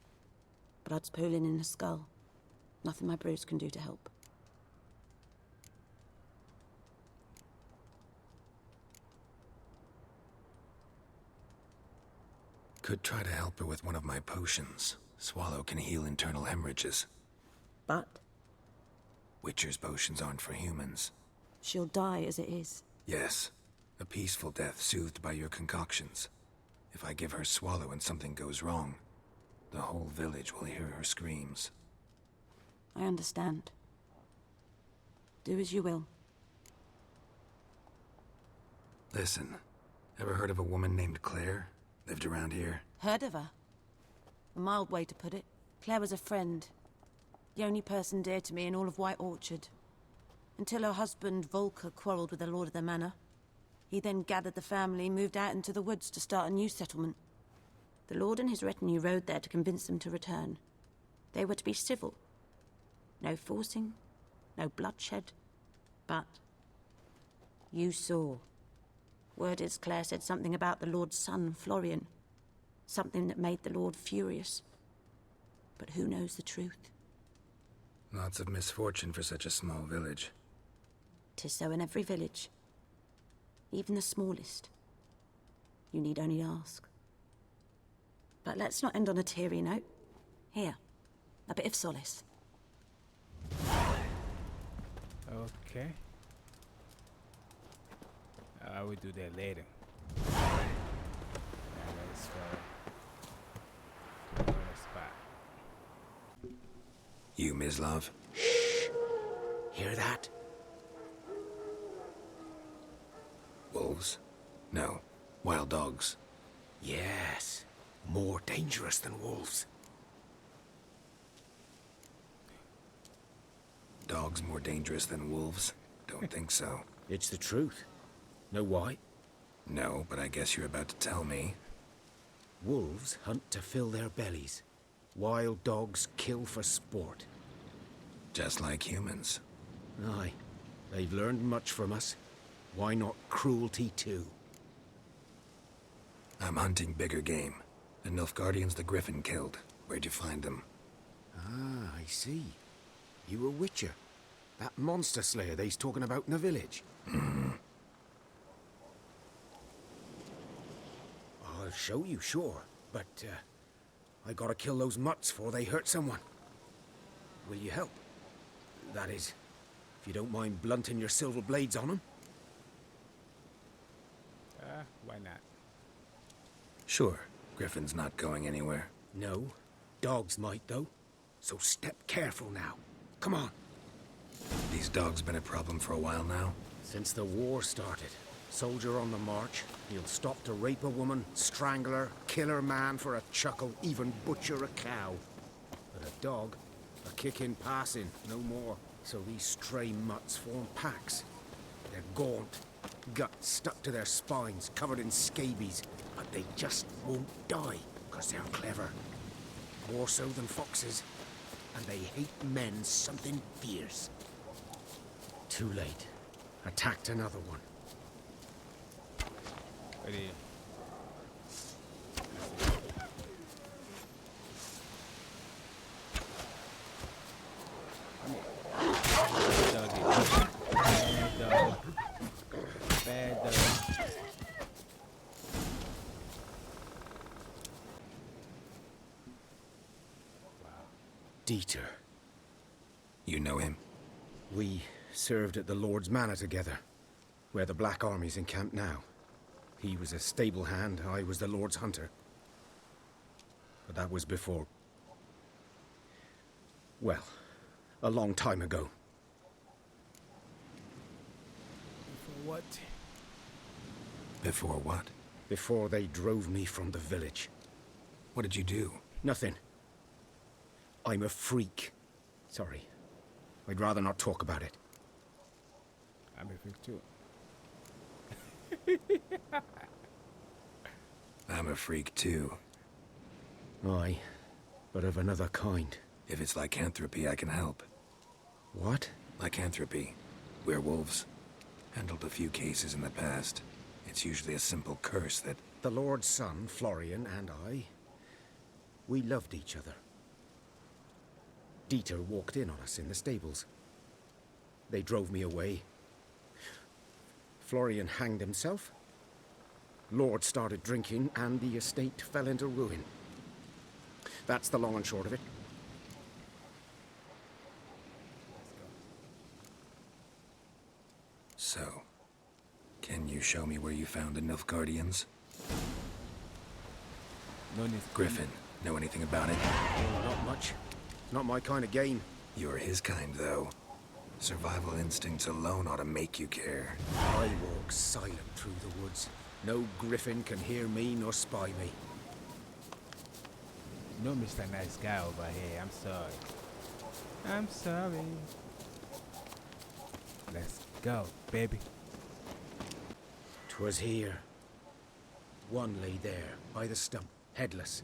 Blood's pooling in her skull. Nothing my bruise can do to help. Could try to help her with one of my potions. Swallow can heal internal hemorrhages. But? Witcher's potions aren't for humans. She'll die as it is. Yes. A peaceful death soothed by your concoctions. If I give her Swallow and something goes wrong, the whole village will hear her screams. I understand. Do as you will. Listen, ever heard of a woman named Claire? Lived around here? Heard of her? A mild way to put it. Claire was a friend. The only person dear to me in all of White Orchard. Until her husband, Volker, quarreled with the lord of the manor. He then gathered the family, moved out into the woods to start a new settlement. The lord and his retinue rode there to convince them to return. They were to be civil. No forcing, no bloodshed. But you saw. Word is Claire said something about the lord's son, Florian. Something that made the lord furious. But who knows the truth? Lots of misfortune for such a small village. 'Tis so in every village. Even the smallest. You need only ask. But let's not end on a teary note. Here, a bit of solace. Okay. I will do that later. Now let's go to the spot. You, Mislav? Hear that? Wolves? No. Wild dogs. Yes. More dangerous than wolves. Dogs more dangerous than wolves? Don't think so. It's the truth. Know why? No, but I guess you're about to tell me. Wolves hunt to fill their bellies. Wild dogs kill for sport. Just like humans. Aye. They've learned much from us. Why not cruelty too? I'm hunting bigger game. The Nilfgaardians the Griffin killed. Where'd you find them? Ah, I see. You a witcher. That monster slayer they's talking about in the village. I'll show you, sure. But, I gotta kill those mutts before they hurt someone. Will you help? That is, if you don't mind blunting your silver blades on them. Why not? Sure. Griffin's not going anywhere. No. Dogs might, though. So step careful now. Come on. These dogs been a problem for a while now? Since the war started. Soldier on the march. He'll stop to rape a woman, strangle her, kill her man for a chuckle, even butcher a cow. But a dog, a kick in passing, no more. So these stray mutts form packs. They're gaunt, guts stuck to their spines, covered in scabies. But they just won't die, because they're clever. More so than foxes. And they hate men something fierce. Too late. Attacked another one. Ready. Bad dog. Dieter. You know him? We served at the Lord's Manor together, where the Black Army's encamped now. He was a stable hand, I was the Lord's hunter. But that was before... well, a long time ago. Before what? Before what? Before they drove me from the village. What did you do? Nothing. I'm a freak. Sorry. I'd rather not talk about it. I'm a freak too. I'm a freak too. Aye, but of another kind. If it's lycanthropy, I can help. What? Lycanthropy. Werewolves. Handled a few cases in the past. It's usually a simple curse that... The Lord's son, Florian, and I... we loved each other. Dieter walked in on us in the stables. They drove me away. Florian hanged himself. Lord started drinking, and the estate fell into ruin. That's the long and short of it. So, can you show me where you found the Nilfgaardians? No need. Griffin, know anything about it? Not much. Not my kind of game. You're his kind, though. Survival instincts alone ought to make you care. I walk silent through the woods. No griffin can hear me nor spy me. No, Mr. Nice Guy over here. I'm sorry. I'm sorry. Let's go, baby. 'Twas here. One lay there, by the stump, headless.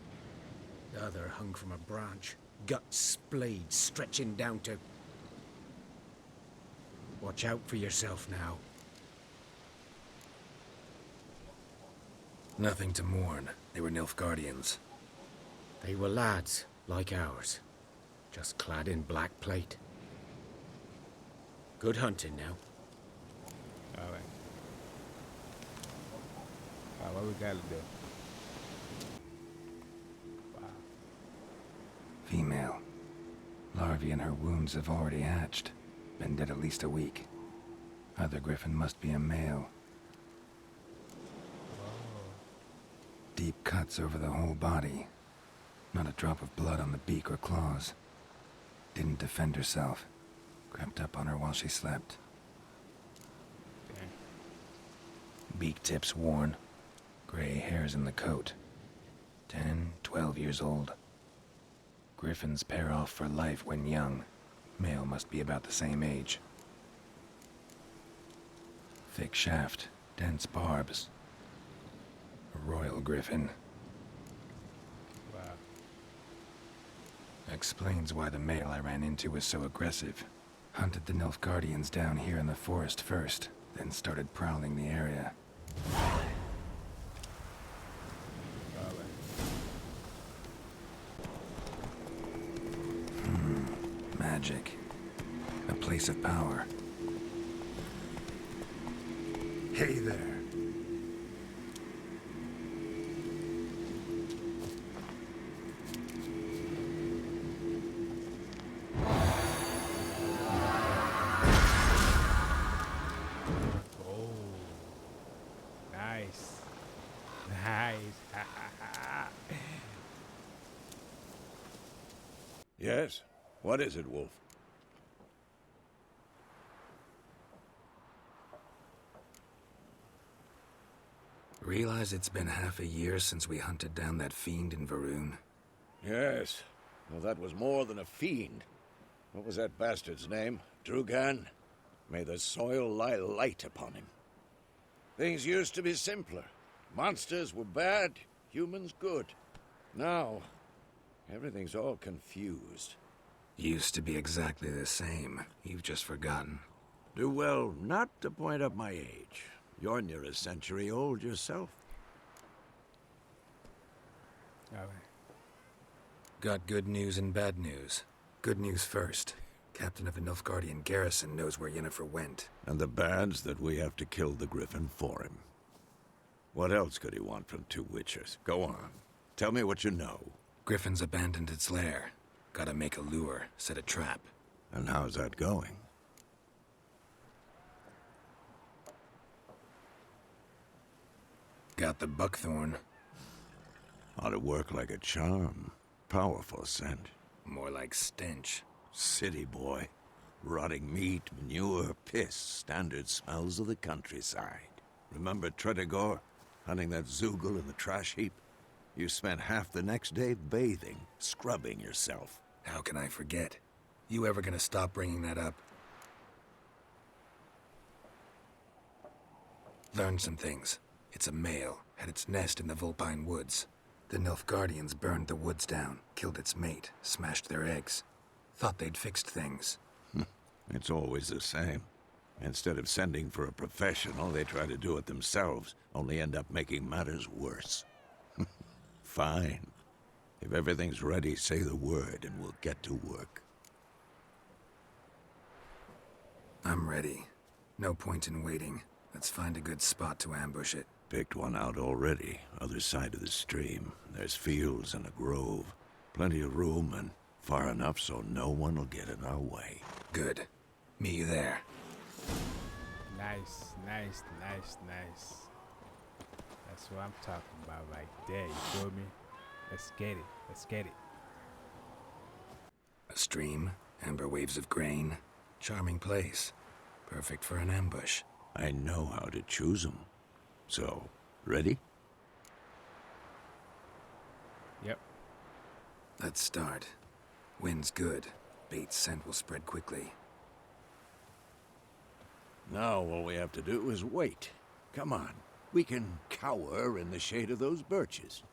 The other hung from a branch, guts splayed, stretching down to... Watch out for yourself now. Nothing to mourn. They were Nilfgaardians. They were lads, like ours. Just clad in black plate. Good hunting now. Alright. What we gotta do? Wow. Female. Larvae in her wounds have already hatched. Been dead at least a week. Other griffin must be a male. Deep cuts over the whole body. Not a drop of blood on the beak or claws. Didn't defend herself. Crept up on her while she slept. Beak tips worn. Gray hairs in the coat. 10, 12 years old. Griffins pair off for life when young. Male must be about the same age. Thick shaft, dense barbs. A royal griffin. Wow. Explains why the male I ran into was so aggressive. Hunted the Nilfgaardians down here in the forest first, then started prowling the area. Magic. A place of power. Hey there. Oh. Nice. Nice. Yes? What is it, Wolf? Realize it's been half a year since we hunted down that fiend in Varun? Yes. Well, that was more than a fiend. What was that bastard's name? Drugan? May the soil lie light upon him. Things used to be simpler. Monsters were bad, humans good. Now, everything's all confused. Used to be exactly the same. You've just forgotten. Do well not to point up my age. You're near a century old yourself. Alright. Got good news and bad news. Good news first. Captain of a Nilfgaardian garrison knows where Yennefer went. And the bad's that we have to kill the griffin for him. What else could he want from two witchers? Go on. Tell me what you know. Griffin's abandoned its lair. Gotta make a lure, set a trap. And how's that going? Got the buckthorn. Ought to work like a charm. Powerful scent. More like stench. City boy. Rotting meat, manure, piss. Standard smells of the countryside. Remember Tredegor? Hunting that Zoogle in the trash heap? You spent half the next day bathing, scrubbing yourself. How can I forget? You ever gonna stop bringing that up? Learned some things. It's a male, had its nest in the Vulpine Woods. The Nilfgaardians burned the woods down, killed its mate, smashed their eggs. Thought they'd fixed things. It's always the same. Instead of sending for a professional, they try to do it themselves, only end up making matters worse. Fine. If everything's ready, say the word and we'll get to work. I'm ready. No point in waiting. Let's find a good spot to ambush it. Picked one out already, other side of the stream. There's fields and a grove. Plenty of room and far enough so no one will get in our way. Good. Meet you there. Nice, nice, nice, nice. That's what I'm talking about right there, you feel me? Let's get it, let's get it. A stream, amber waves of grain. Charming place. Perfect for an ambush. I know how to choose them. So, ready? Yep. Let's start. Wind's good. Bait's scent will spread quickly. Now all we have to do is wait. Come on. We can cower in the shade of those birches.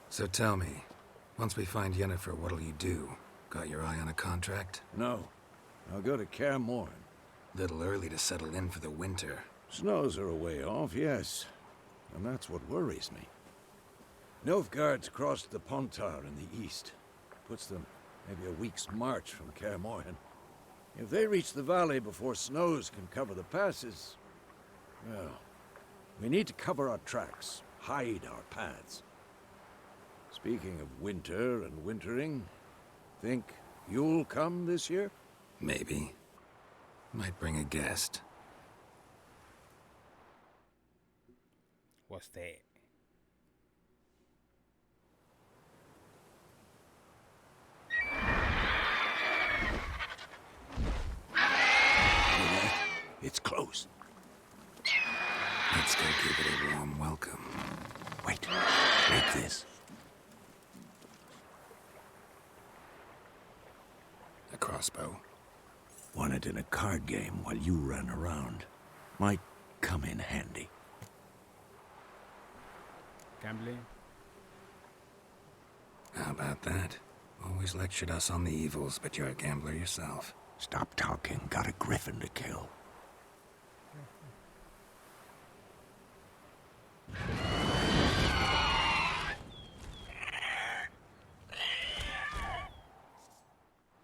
So tell me, once we find Yennefer, what'll you do? Got your eye on a contract? No. I'll go to Kaer Morhen. Little early to settle in for the winter. Snows are a way off, yes. And that's what worries me. Nilfgaard's crossed the Pontar in the east. Puts them maybe a week's march from Kaer Morhen. If they reach the valley before snows can cover the passes, well, we need to cover our tracks, hide our paths. Speaking of winter and wintering, think you'll come this year? Maybe. Might bring a guest. What's that? It's crossbow. Won it in a card game while you ran around. Might come in handy. Gambling? How about that? Always lectured us on the evils, but you're a gambler yourself. Stop talking. Got a griffin to kill.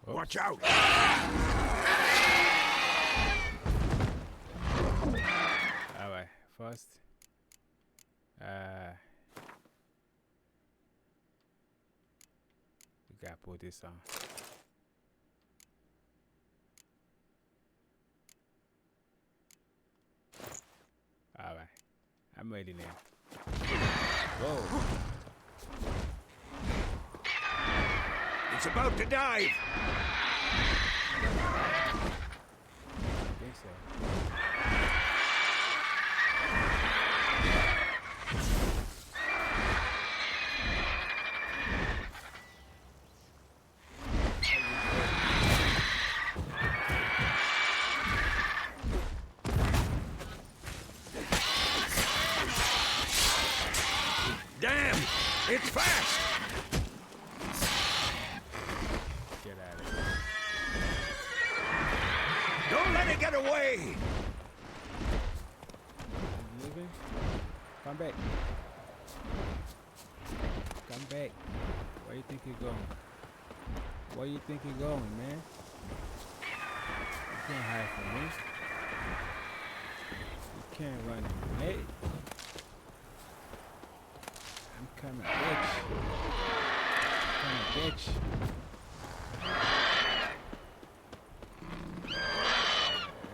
Watch out! Alright, first. We gotta put this on. Alright, I'm ready now. Whoa! It's about to dive! I think so. Damn! It's fast! Get out of here. Don't let it get away! Leaving? Come back. Come back. Where you think you're going? Where you think you're going, man? You can't hide from me. You can't run from me. I'm coming, bitch. Coming, bitch.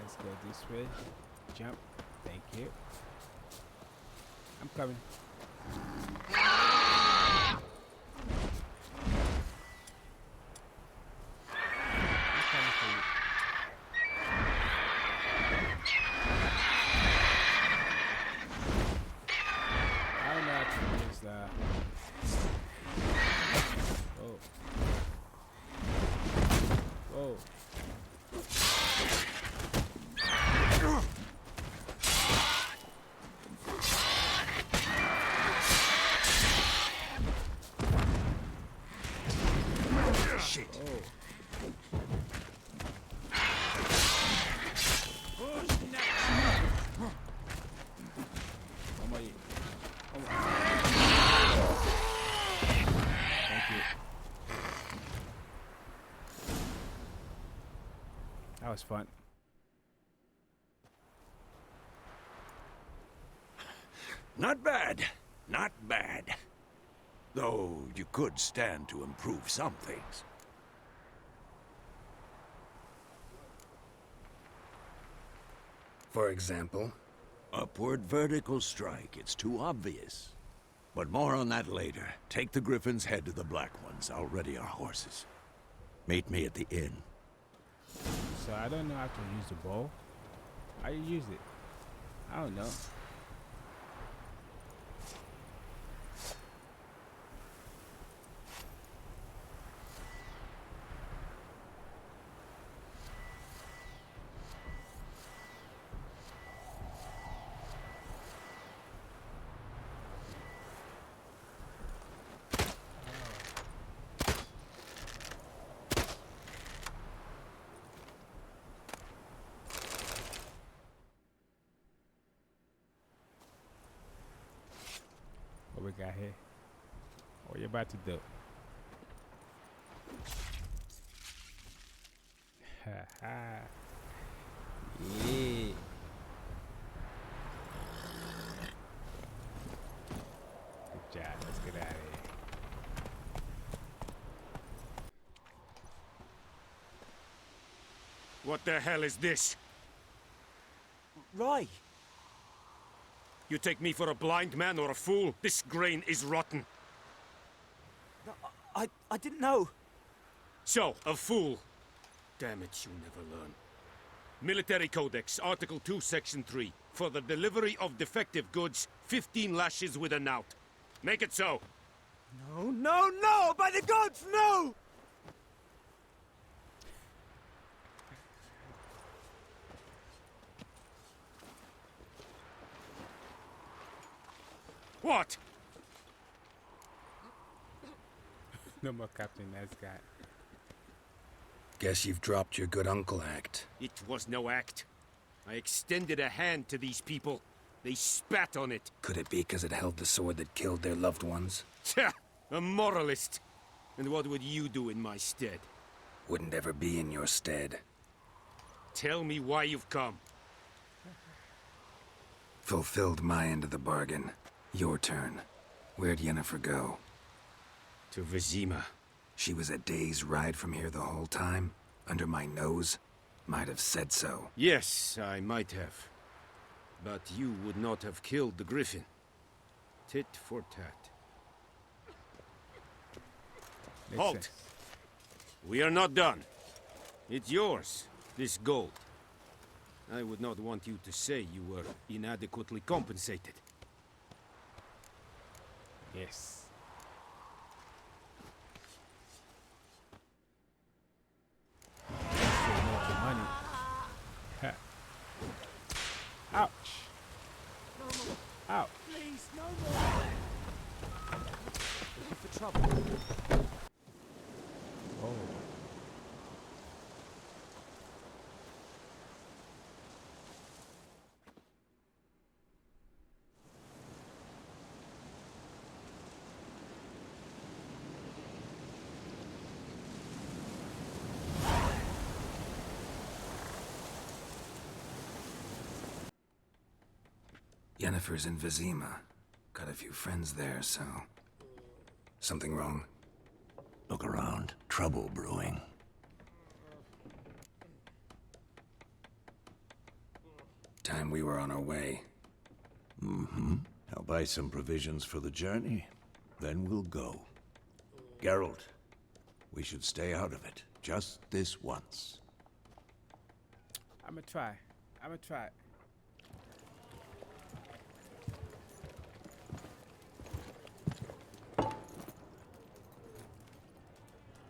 Let's go this way. Jump. Thank you. I'm coming. I'm coming for you. I don't know how to use that. Oh. Whoa. Shit. Thank you. That was fun. Not bad. Not bad. Though you could stand to improve some things. For example? Upward vertical strike. It's too obvious. But more on that later. Take the Griffin's head to the Black Ones. I'll ready our horses. Meet me at the inn. So I don't know how to use the bow. How you use it? I don't know. What we got here? What you about to do? Ha ha. Yeah. Good job. Let's get out of here. What the hell is this? Roy! You take me for a blind man or a fool? This grain is rotten. No, I didn't know. So, a fool. Damn it, you never learn. Military Codex, Article 2, Section 3. For the delivery of defective goods, 15 lashes with a knout. Make it so. No, no, no! By the gods, no! What? No more Captain Nice Guy. Guess you've dropped your good uncle act. It was no act. I extended a hand to these people. They spat on it. Could it be because it held the sword that killed their loved ones? Tja, a moralist. And what would you do in my stead? Wouldn't ever be in your stead. Tell me why you've come. Fulfilled my end of the bargain. Your turn. Where'd Yennefer go? To Vizima. She was a day's ride from here the whole time? Under my nose? Might have said so. Yes, I might have. But you would not have killed the griffin. Tit for tat. Halt! We are not done. It's yours, this gold. I would not want you to say you were inadequately compensated. Yes. Money. Ouch. Ouch. Please, no more. Looking for trouble. Oh. Yennefer's in Vizima. Got a few friends there, so... Something wrong? Look around. Trouble brewing. Time we were on our way. Mm-hmm. I'll buy some provisions for the journey. Then we'll go. Geralt, we should stay out of it. Just this once. I'ma try.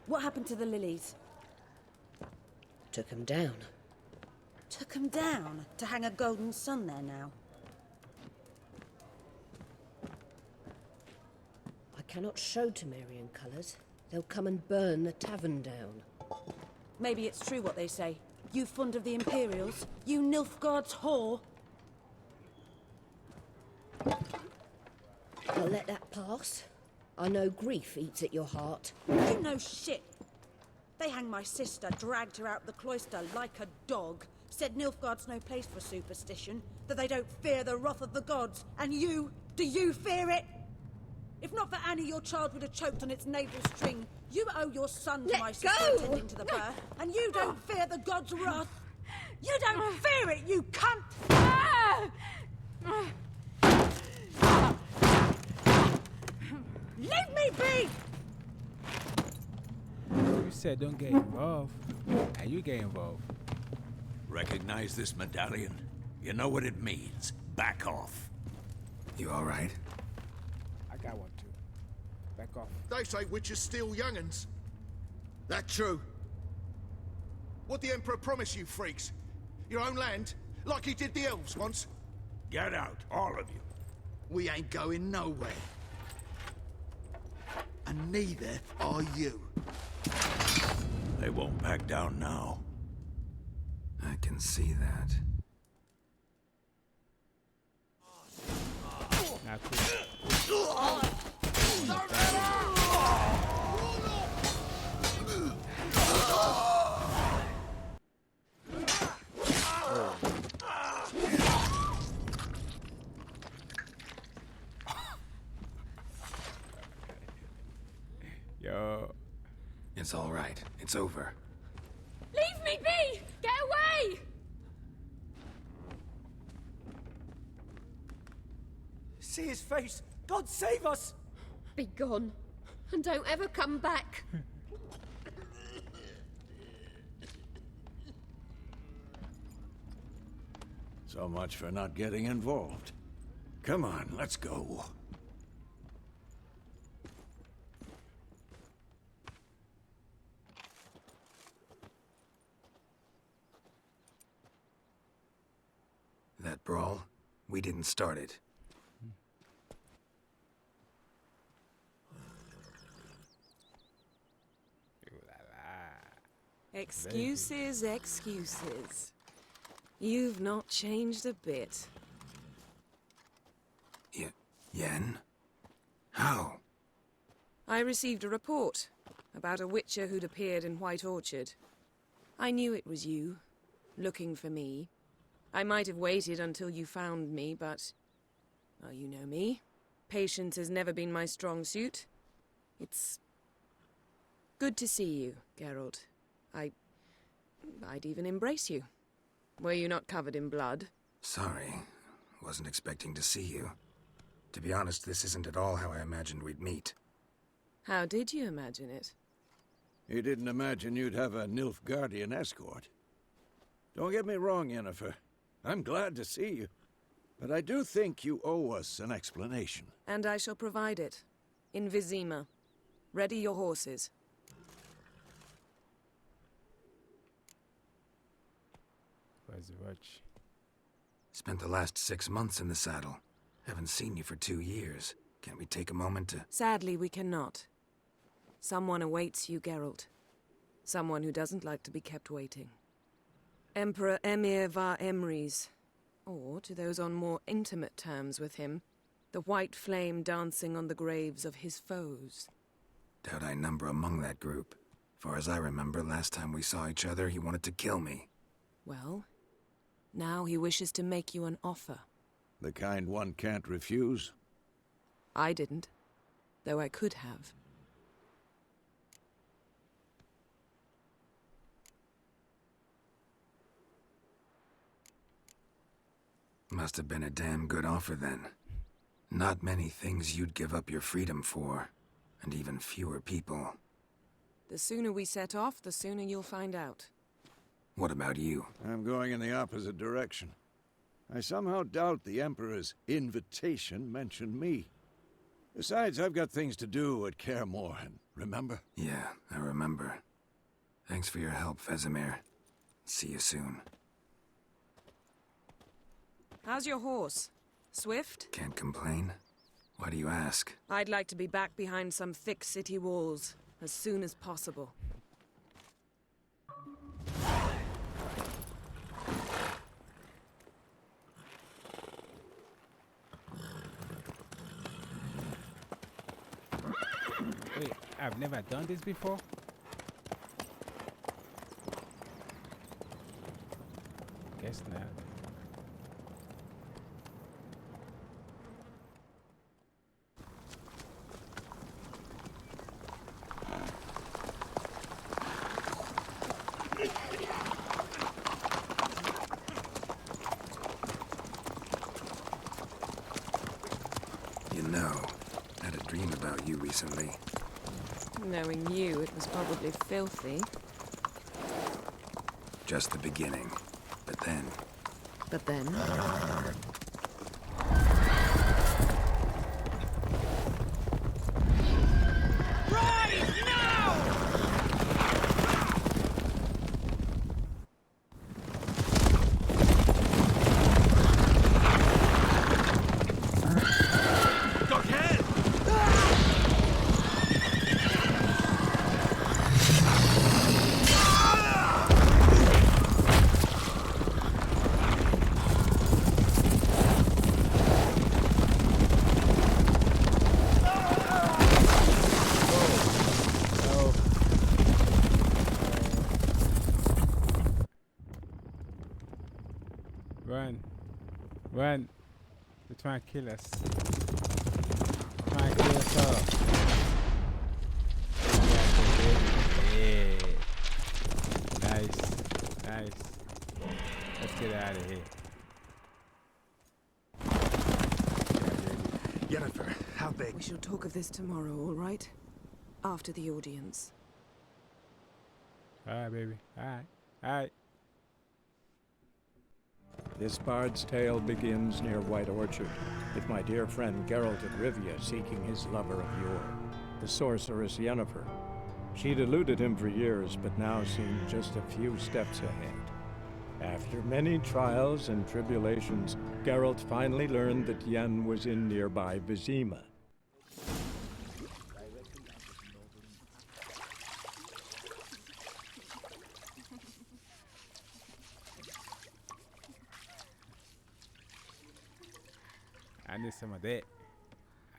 What happened to the lilies? Took 'em down. Took 'em down to hang a golden sun there now. I cannot show Temerian colours. They'll come and burn the tavern down. Maybe it's true what they say. You fond of the Imperials? You Nilfgaard's whore? I'll let that pass. I know grief eats at your heart. You know shit. They hanged my sister, dragged her out the cloister like a dog, said Nilfgaard's no place for superstition, that they don't fear the wrath of the gods. And you, do you fear it? If not for Annie, your child would have choked on its navel string. You owe your son to my sister attending to the birth, and you don't fear the gods' wrath. You don't fear it, you cunt! Leave me be! You said don't get involved, and you get involved. Recognize this medallion? You know what it means. Back off. You alright? I got one too. Back off. They say witches steal young'uns. That true? What the Emperor promised you freaks? Your own land? Like he did the elves once? Get out, all of you. We ain't going nowhere. And neither are you. They won't back down now. I can see that. Not cool. Yo. It's all right. It's over. Leave me be! Get away! See his face! God save us! Be gone. And don't ever come back. So much for not getting involved. Come on, let's go. That brawl, we didn't start it. Excuses, excuses. You've not changed a bit. Yen? How? I received a report about a witcher who'd appeared in White Orchard. I knew it was you, looking for me. I might have waited until you found me, but... well, you know me. Patience has never been my strong suit. It's... good to see you, Geralt. I'd even embrace you. Were you not covered in blood? Sorry. Wasn't expecting to see you. To be honest, this isn't at all how I imagined we'd meet. How did you imagine it? You didn't imagine you'd have a Nilfgaardian escort. Don't get me wrong, Yennefer. I'm glad to see you. But I do think you owe us an explanation. And I shall provide it. In Vizima. Ready your horses. Where's the watch? Spent the last 6 months in the saddle. Haven't seen you for 2 years. Can't we take a moment to... Sadly, we cannot. Someone awaits you, Geralt. Someone who doesn't like to be kept waiting. Emperor Emhyr var Emreis. Or, to those on more intimate terms with him, the white flame dancing on the graves of his foes. Doubt I number among that group. Far as I remember, last time we saw each other, he wanted to kill me. Well, now he wishes to make you an offer. The kind one can't refuse? I didn't, though I could have. Must have been a damn good offer then. Not many things you'd give up your freedom for, and even fewer people. The sooner we set off, the sooner you'll find out. What about you? I'm going in the opposite direction. I somehow doubt the Emperor's invitation mentioned me. Besides, I've got things to do at Kaer Morhen, remember? Yeah, I remember. Thanks for your help, Vesemir. See you soon. How's your horse? Swift? Can't complain. Why do you ask? I'd like to be back behind some thick city walls as soon as possible. Wait, I've never done this before? Guess not. You know, I had a dream about you recently. Knowing you, it was probably filthy. Just the beginning. But then... But then? Run. Run. They're trying to kill us. They're trying to kill us all. Yeah. Nice. Nice. Let's get out of here. Yennefer, how big? We shall talk of this tomorrow, all right? After the audience. Alright, baby. Alright. Alright. This bard's tale begins near White Orchard, with my dear friend Geralt of Rivia seeking his lover of yore, the sorceress Yennefer. She'd eluded him for years, but now seemed just a few steps ahead. After many trials and tribulations, Geralt finally learned that Yen was in nearby Vizima. need some of that.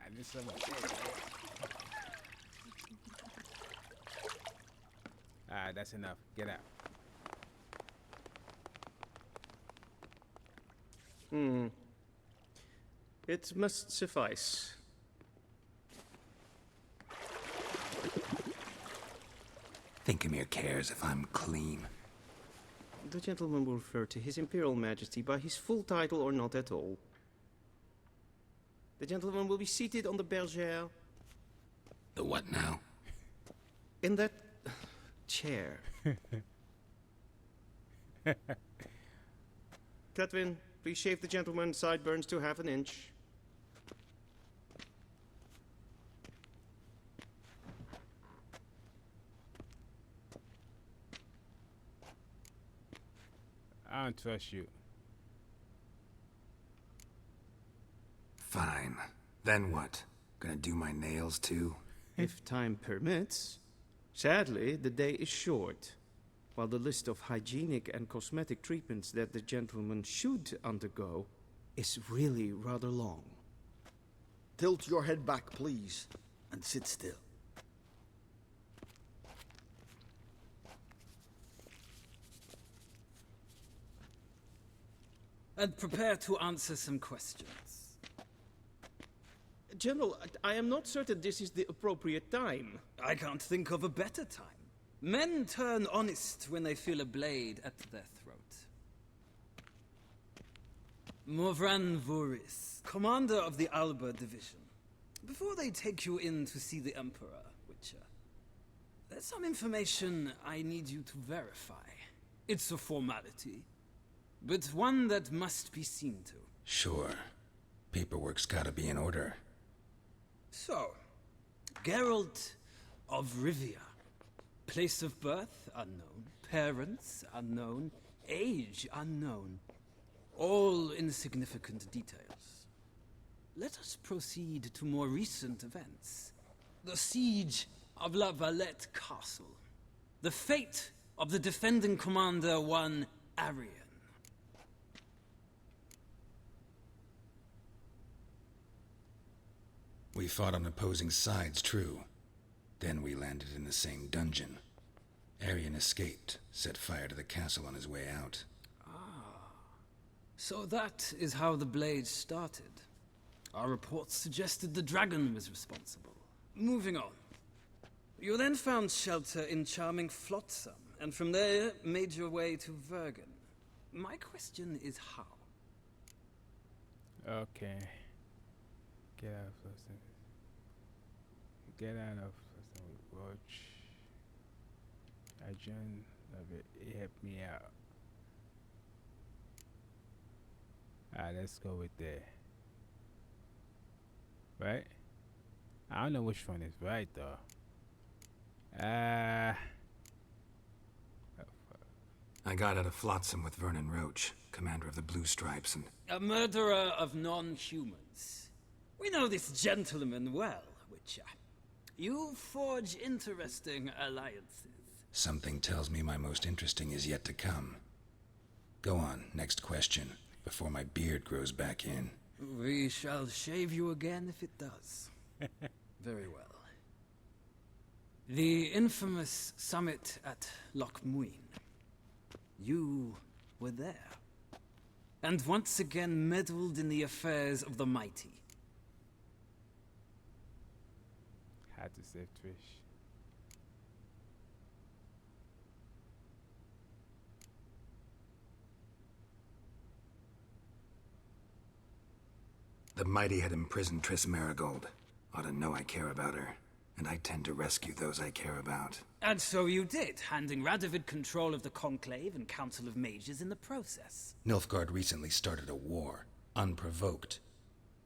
I need some of that. Alright, that's enough. Get out. It must suffice. Think Emhyr cares if I'm clean? The gentleman will refer to His Imperial Majesty by his full title or not at all. The gentleman will be seated on the bergère. The what now? In that chair. Catwin, please shave the gentleman's sideburns to half an inch. I don't trust you. Fine. Then what? Gonna do my nails too? If time permits. Sadly, the day is short, while the list of hygienic and cosmetic treatments that the gentleman should undergo is really rather long. Tilt your head back, please, and sit still. And prepare to answer some questions. General, I am not certain this is the appropriate time. I can't think of a better time. Men turn honest when they feel a blade at their throat. Morvran Voris, commander of the Alba Division. Before they take you in to see the Emperor, Witcher, there's some information I need you to verify. It's a formality, but one that must be seen to. Sure. Paperwork's gotta be in order. So, Geralt of Rivia. Place of birth unknown, parents unknown, age unknown. All insignificant details. Let us proceed to more recent events. The siege of La Valette Castle. The fate of the defending commander, one Arian. We fought on opposing sides, true. Then we landed in the same dungeon. Arian escaped, set fire to the castle on his way out. So that is how the blade started. Our reports suggested the dragon was responsible. Moving on. You then found shelter in charming Flotsam, and from there made your way to Vergen. My question is how? Okay. Get out of Flotsam. Get out of Flotsam with Roach. I joined of it. It helped me out. Alright, let's go with that. Right? I don't know which one is right though. I got out of Flotsam with Vernon Roach, commander of the Blue Stripes, and... A murderer of non-humans. We know this gentleman well, Witcher. You forge interesting alliances. Something tells me my most interesting is yet to come. Go on, next question, before my beard grows back in. We shall shave you again if it does. Very well. The infamous summit at Loch Muin. You were there. And once again meddled in the affairs of the mighty. Had to save Trish. The mighty had imprisoned Triss Marigold. Ought to know I care about her, and I tend to rescue those I care about. And so you did, handing Radovid control of the Conclave and Council of Mages in the process. Nilfgaard recently started a war, unprovoked.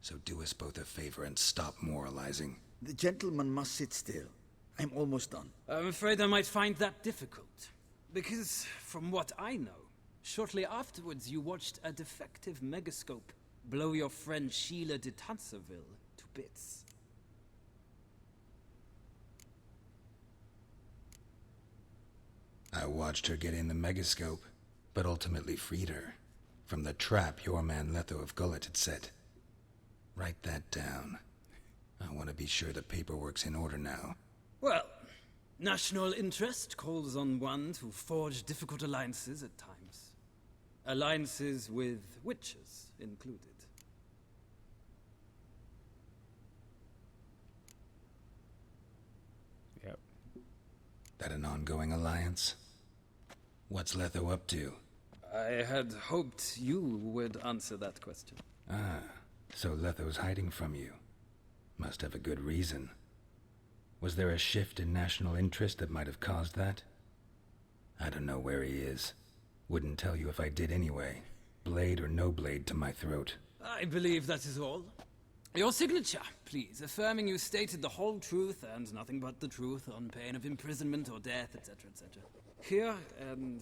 So do us both a favor and stop moralizing. The gentleman must sit still. I'm almost done. I'm afraid I might find that difficult. Because, from what I know, shortly afterwards you watched a defective megascope blow your friend Sheila de Tanserville to bits. I watched her get in the megascope, but ultimately freed her from the trap your man Letho of Gullet had set. Write that down. I want to be sure the paperwork's in order now. Well, national interest calls on one to forge difficult alliances at times. Alliances with witches included. Yep. That an ongoing alliance? What's Letho up to? I had hoped you would answer that question. Ah, so Letho's hiding from you. Must have a good reason. Was there a shift in national interest that might have caused that? I don't know where he is. Wouldn't tell you if I did anyway. Blade or no blade to my throat. I believe that is all. Your signature, please, affirming you stated the whole truth and nothing but the truth on pain of imprisonment or death, etc., etc. Here and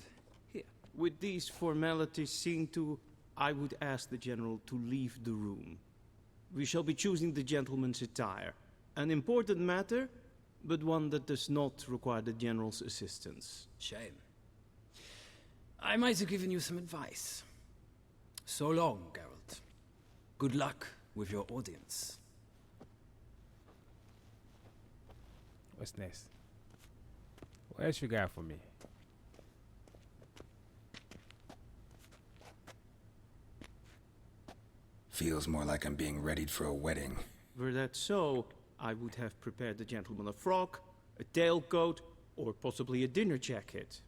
here. With these formalities seen to, I would ask the General to leave the room. We shall be choosing the gentleman's attire. An important matter, but one that does not require the General's assistance. Shame. I might have given you some advice. So long, Geralt. Good luck with your audience. What's next? What else you got for me? Feels more like I'm being readied for a wedding. Were that so, I would have prepared the gentleman a frock, a tailcoat, or possibly a dinner jacket.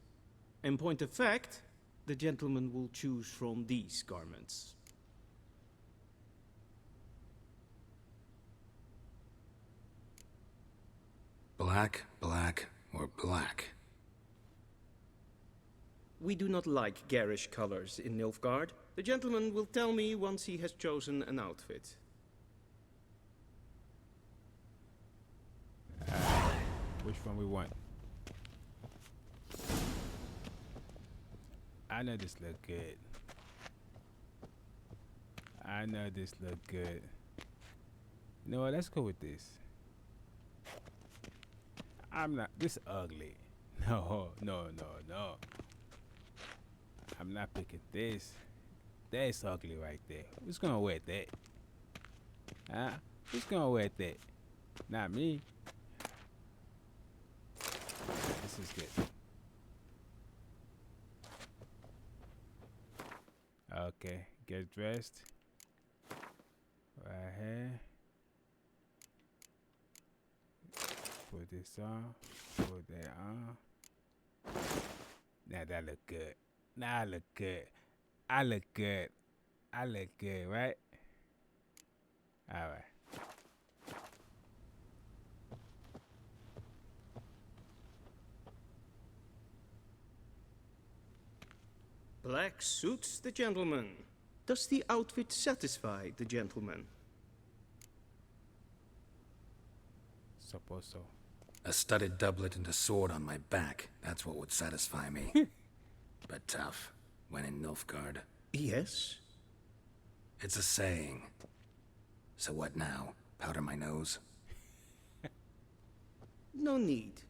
In point of fact, the gentleman will choose from these garments. Black, black, or black? We do not like garish colors in Nilfgaard. The gentleman will tell me once he has chosen an outfit. Which one we want? I know this look good. I know this look good. You know what? Let's go with this. I'm not. This ugly. No, no, no, no. I'm not picking this. That's ugly right there. Who's gonna wear that? Huh? Who's gonna wear that? Not me. This is good. Okay, get dressed. Right here. Put this on. Put that on. Now that look good. Now I look good. I look good. I look good, right? Alright. Black suits the gentleman. Does the outfit satisfy the gentleman? Suppose so. A studded doublet and a sword on my back. That's what would satisfy me. But tough. When in Nilfgaard. Yes? It's a saying. So what now? Powder my nose? No need.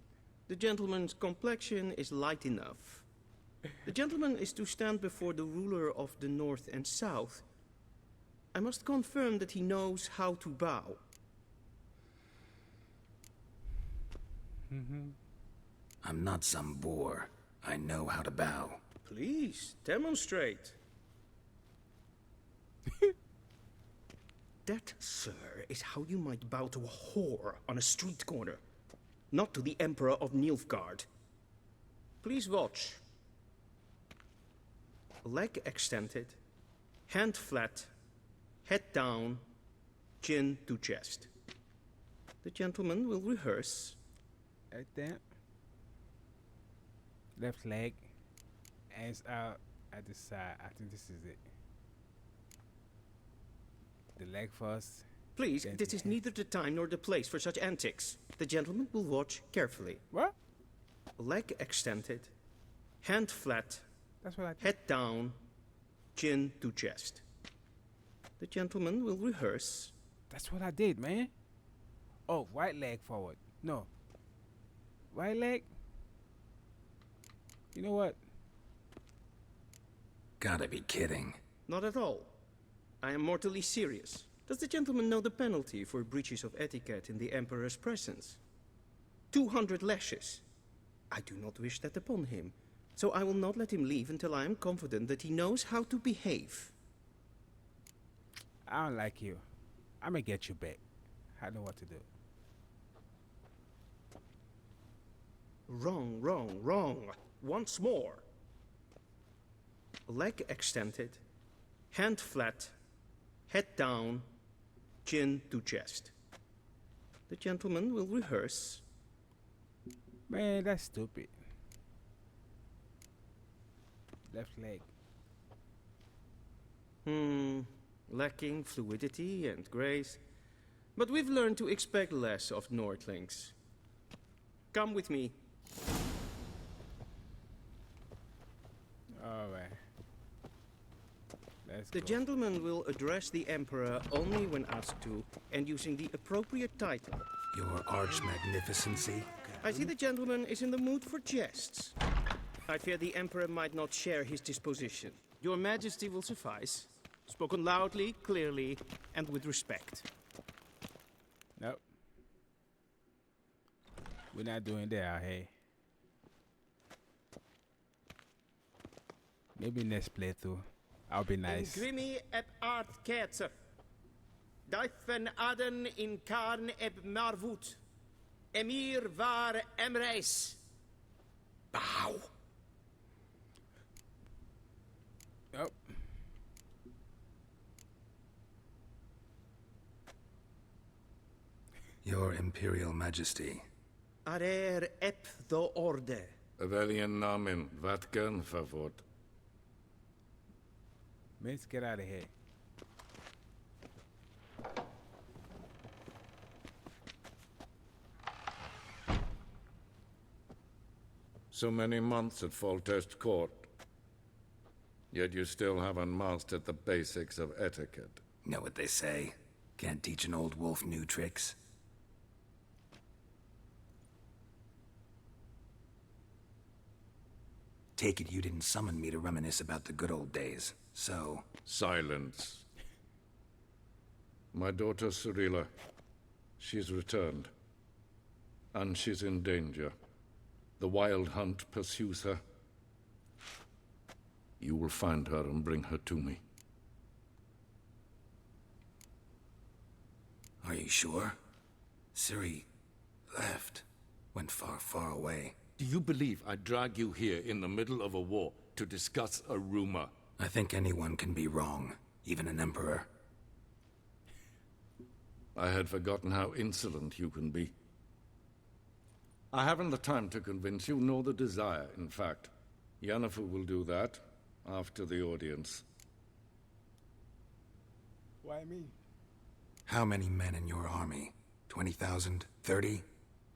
The gentleman's complexion is light enough. The gentleman is to stand before the ruler of the North and South. I must confirm that he knows how to bow. I'm not some boor. I know how to bow. Please, demonstrate. That, sir, is how you might bow to a whore on a street corner, not to the Emperor of Nilfgaard. Please watch. Leg extended, hand flat, head down, chin to chest. The gentleman will rehearse. Like that. Left leg. Hands out at the side. I think this is it. The leg first. Please, this is neither the time nor the place for such antics. The gentleman will watch carefully. What? Leg extended, hand flat, that's what I did. Head down, chin to chest. The gentleman will rehearse. That's what I did, man. Oh, right leg forward. No. Right leg? You know what? Gotta be kidding. Not at all. I am mortally serious. Does the gentleman know the penalty for breaches of etiquette in the Emperor's presence? 200 lashes. I do not wish that upon him, so I will not let him leave until I am confident that he knows how to behave. I don't like you. I'm gonna get you back. I know what to do. Wrong, wrong, wrong. Once more. Leg extended, hand flat, head down, chin to chest. The gentleman will rehearse. Man, that's stupid. Left leg. Lacking fluidity and grace. But we've learned to expect less of Nordlings. Come with me. Alright. The gentleman will address the Emperor only when asked to, and using the appropriate title. Your arch magnificency? I see the gentleman is in the mood for jests. I fear the Emperor might not share his disposition. Your Majesty will suffice. Spoken loudly, clearly, and with respect. Nope. We're not doing that, hey. Maybe next playthrough. I'll be nice. Ingrimi eb art ketzer. Daifen aden in karn eb marvut. Emhyr var Emreis. Bow. Nope. Your Imperial Majesty. Arer ep the orde. Evelian namen, vatgen favort. Let's get out of here. So many months at Foltest Court. Yet you still haven't mastered the basics of etiquette. Know what they say? Can't teach an old wolf new tricks. Take it you didn't summon me to reminisce about the good old days, so... Silence. My daughter Cyrilla, she's returned. And she's in danger. The Wild Hunt pursues her. You will find her and bring her to me. Are you sure? Ciri left. Went far, far away. Do you believe I'd drag you here in the middle of a war to discuss a rumor? I think anyone can be wrong, even an emperor. I had forgotten how insolent you can be. I haven't the time to convince you, nor the desire, in fact. Yennefer will do that after the audience. Why me? How many men in your army? 20,000? 30?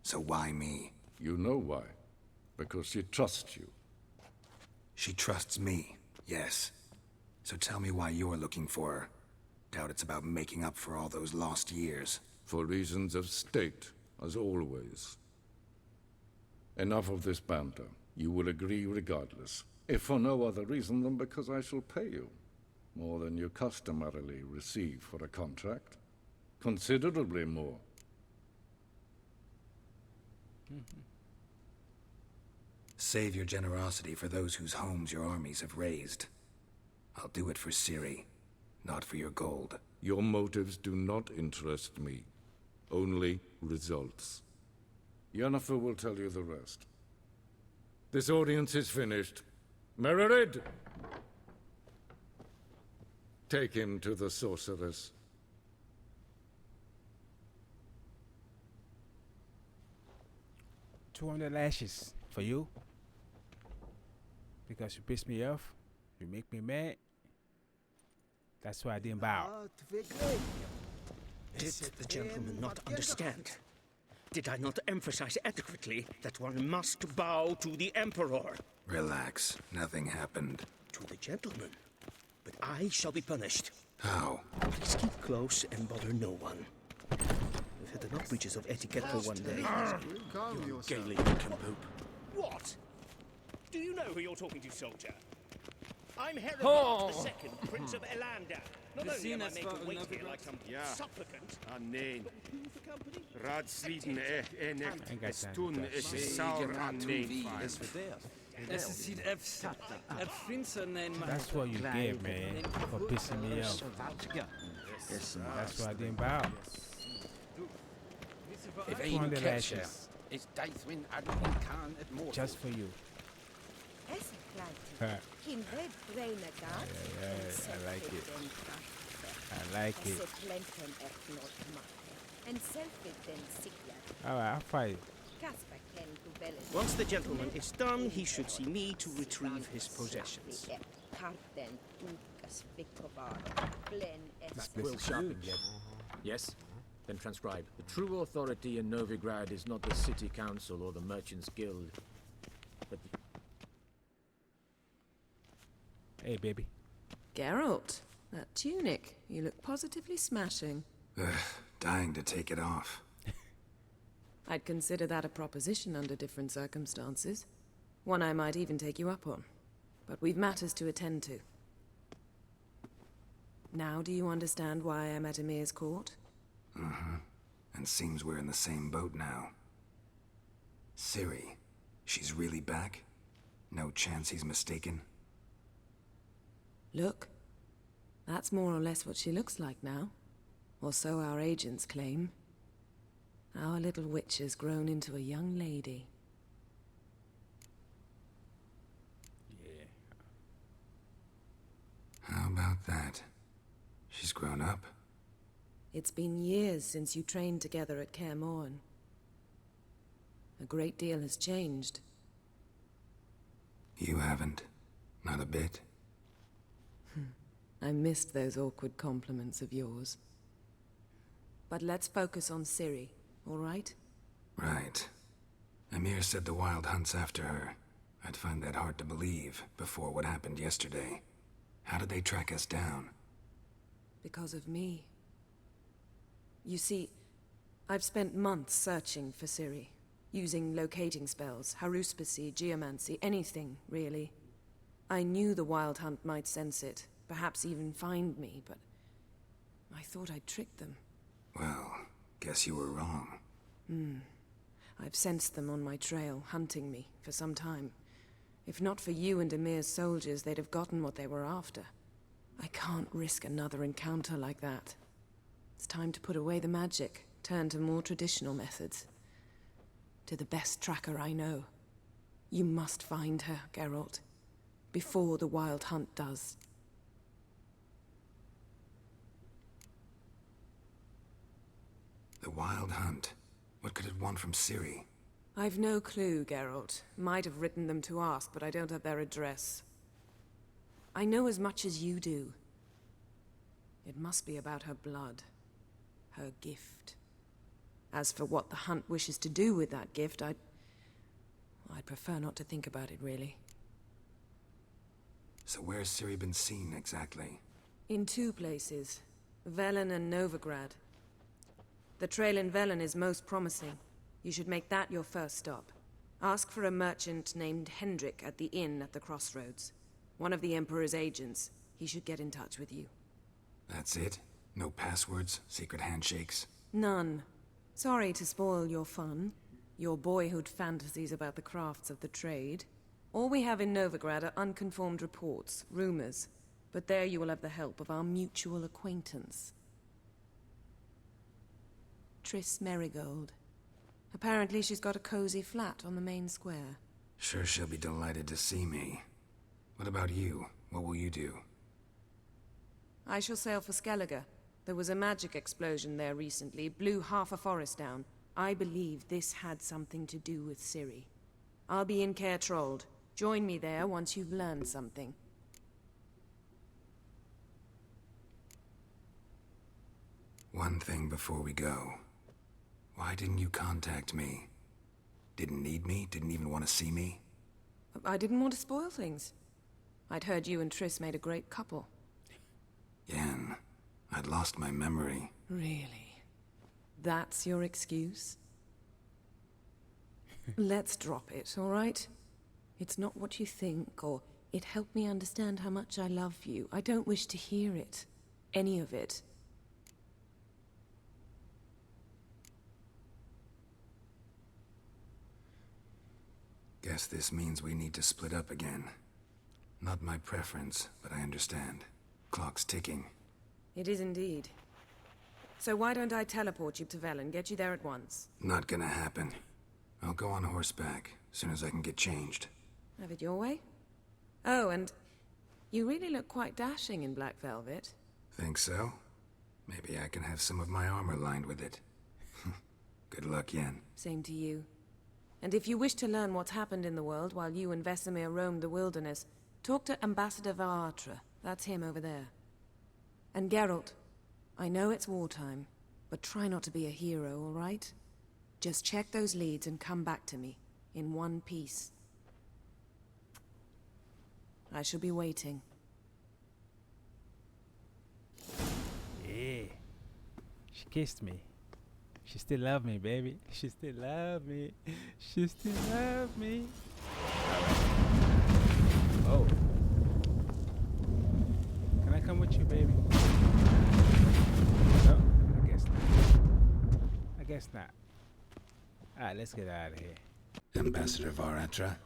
So why me? You know why. Because she trusts you. She trusts me, yes. So tell me why you're looking for her. Doubt it's about making up for all those lost years. For reasons of state, as always. Enough of this banter. You will agree regardless. If for no other reason than because I shall pay you. More than you customarily receive for a contract. Considerably more. Save your generosity for those whose homes your armies have razed. I'll do it for Ciri, not for your gold. Your motives do not interest me. Only results. Yennefer will tell you the rest. This audience is finished. Mererid! Take him to the sorceress. $200 lashes for you. Because you pissed me off. You make me mad. That's why I didn't bow. Did the gentleman not understand? Did I not emphasize adequately that one must bow to the Emperor? Relax. Nothing happened. To the gentleman. But I shall be punished. How? Please keep close and bother no one. We've had enough breaches of etiquette for one day. You gaily nincompoop. What? Do you know who you're talking to, soldier? I'm Herod Oh. II, Prince of Elander. Not The only am I Zenith making for weight another here like some Yeah. supplicant. Neen. Rad Sliden Ain't got time toen for that is shit. sauer aan neen. Es sieht Prinsen en That's what you get, man, for pissing me off. That's what I didn't bow. If 200 een lashes. catcher is Deithwin Adwin Khan at Mortal. Just for you. Yeah, I like it. I like it. Alright, I'll fight. Once the gentleman is done, he should see me to retrieve his possessions. Quill sharpened yet? Yes? Then transcribe. The true authority in Novigrad is not the city council or the merchants guild, but the... Hey, baby. Geralt, that tunic. You look positively smashing. Ugh, dying to take it off. I'd consider that a proposition under different circumstances. One I might even take you up on. But we've matters to attend to. Now do you understand why I'm at Emhyr's court? Mm-hmm. And seems we're in the same boat now. Ciri, she's really back? No chance he's mistaken? Look. That's more or less what she looks like now. Or so our agents claim. Our little witch has grown into a young lady. Yeah. How about that? She's grown up. It's been years since you trained together at Kaer Morhen. A great deal has changed. You haven't. Not a bit. I missed those awkward compliments of yours. But let's focus on Ciri, all right? Right. Emhyr said the Wild Hunt's after her. I'd find that hard to believe before what happened yesterday. How did they track us down? Because of me. You see, I've spent months searching for Ciri, using locating spells, haruspicy, geomancy, anything, really. I knew the Wild Hunt might sense it, perhaps even find me, but I thought I'd tricked them. Well, guess you were wrong. I've sensed them on my trail, hunting me, for some time. If not for you and Emhyr's soldiers, they'd have gotten what they were after. I can't risk another encounter like that. It's time to put away the magic, turn to more traditional methods. To the best tracker I know. You must find her, Geralt. Before the Wild Hunt does. The Wild Hunt. What could it want from Ciri? I've no clue, Geralt. Might have written them to ask, but I don't have their address. I know as much as you do. It must be about her blood. Her gift. As for what the Hunt wishes to do with that gift, I'd prefer not to think about it, really. So where's Ciri been seen, exactly? In two places. Velen and Novigrad. The trail in Velen is most promising. You should make that your first stop. Ask for a merchant named Hendrik at the inn at the crossroads. One of the Emperor's agents. He should get in touch with you. That's it? No passwords, secret handshakes? None. Sorry to spoil your fun. Your boyhood fantasies about the crafts of the trade. All we have in Novigrad are unconformed reports, rumors. But there you will have the help of our mutual acquaintance. Triss Merigold. Apparently she's got a cozy flat on the main square. Sure she'll be delighted to see me. What about you? What will you do? I shall sail for Skellige. There was a magic explosion there recently, blew half a forest down. I believe this had something to do with Ciri. I'll be in Caer Trold. Join me there once you've learned something. One thing before we go. Why didn't you contact me? Didn't need me? Didn't even want to see me? I didn't want to spoil things. I'd heard you and Triss made a great couple. Yen, I'd lost my memory. Really? That's your excuse? Let's drop it, all right? It's not what you think, or It helped me understand how much I love you. I don't wish to hear it. Any of it. Guess this means we need to split up again. Not my preference, but I understand. Clock's ticking. It is indeed. So why don't I teleport you to Velen, get you there at once? Not gonna happen. I'll go on horseback, as soon as I can get changed. Have it your way? Oh, and you really look quite dashing in black velvet. Think so? Maybe I can have some of my armor lined with it. Good luck, Yen. Same to you. And if you wish to learn what's happened in the world while you and Vesemir roamed the wilderness, talk to Ambassador Varatra. That's him over there. And Geralt, I know it's wartime, but try not to be a hero, all right? Just check those leads and come back to me, in one piece. I shall be waiting. Yeah. She kissed me. She still love me, baby. She still love me. She still love me. Oh. Can I come with you, baby? No, I guess not. I guess not. Alright, let's get out of here. Ambassador Varatra,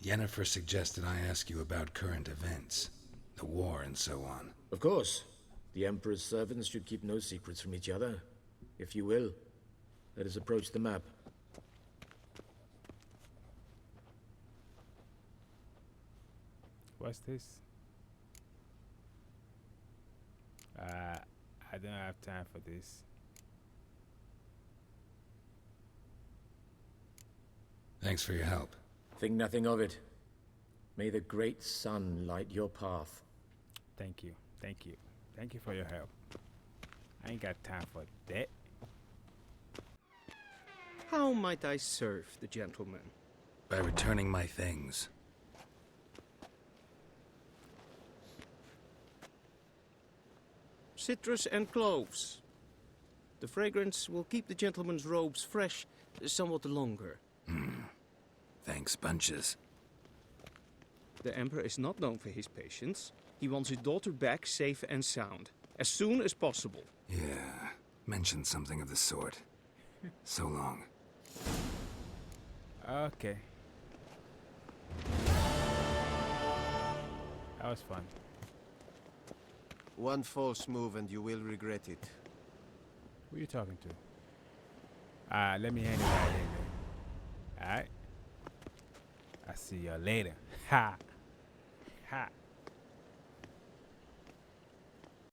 Yennefer suggested I ask you about current events, the war and so on. Of course. The Emperor's servants should keep no secrets from each other. If you will, let us approach the map. What's this? I don't have time for this. Thanks for your help. Think nothing of it. May the great sun light your path. Thank you. Thank you. Thank you for your help. I ain't got time for that. How might I serve the gentleman? By returning my things. Citrus and cloves. The fragrance will keep the gentleman's robes fresh somewhat longer. Thanks, bunches. The Emperor is not known for his patience. He wants his daughter back safe and sound, as soon as possible. Yeah, mentioned something of the sort. So long. Okay. That was fun. One false move and you will regret it. Who are you talking to? Let me hand it out here. Alright. I'll see y'all later. Ha! Ha!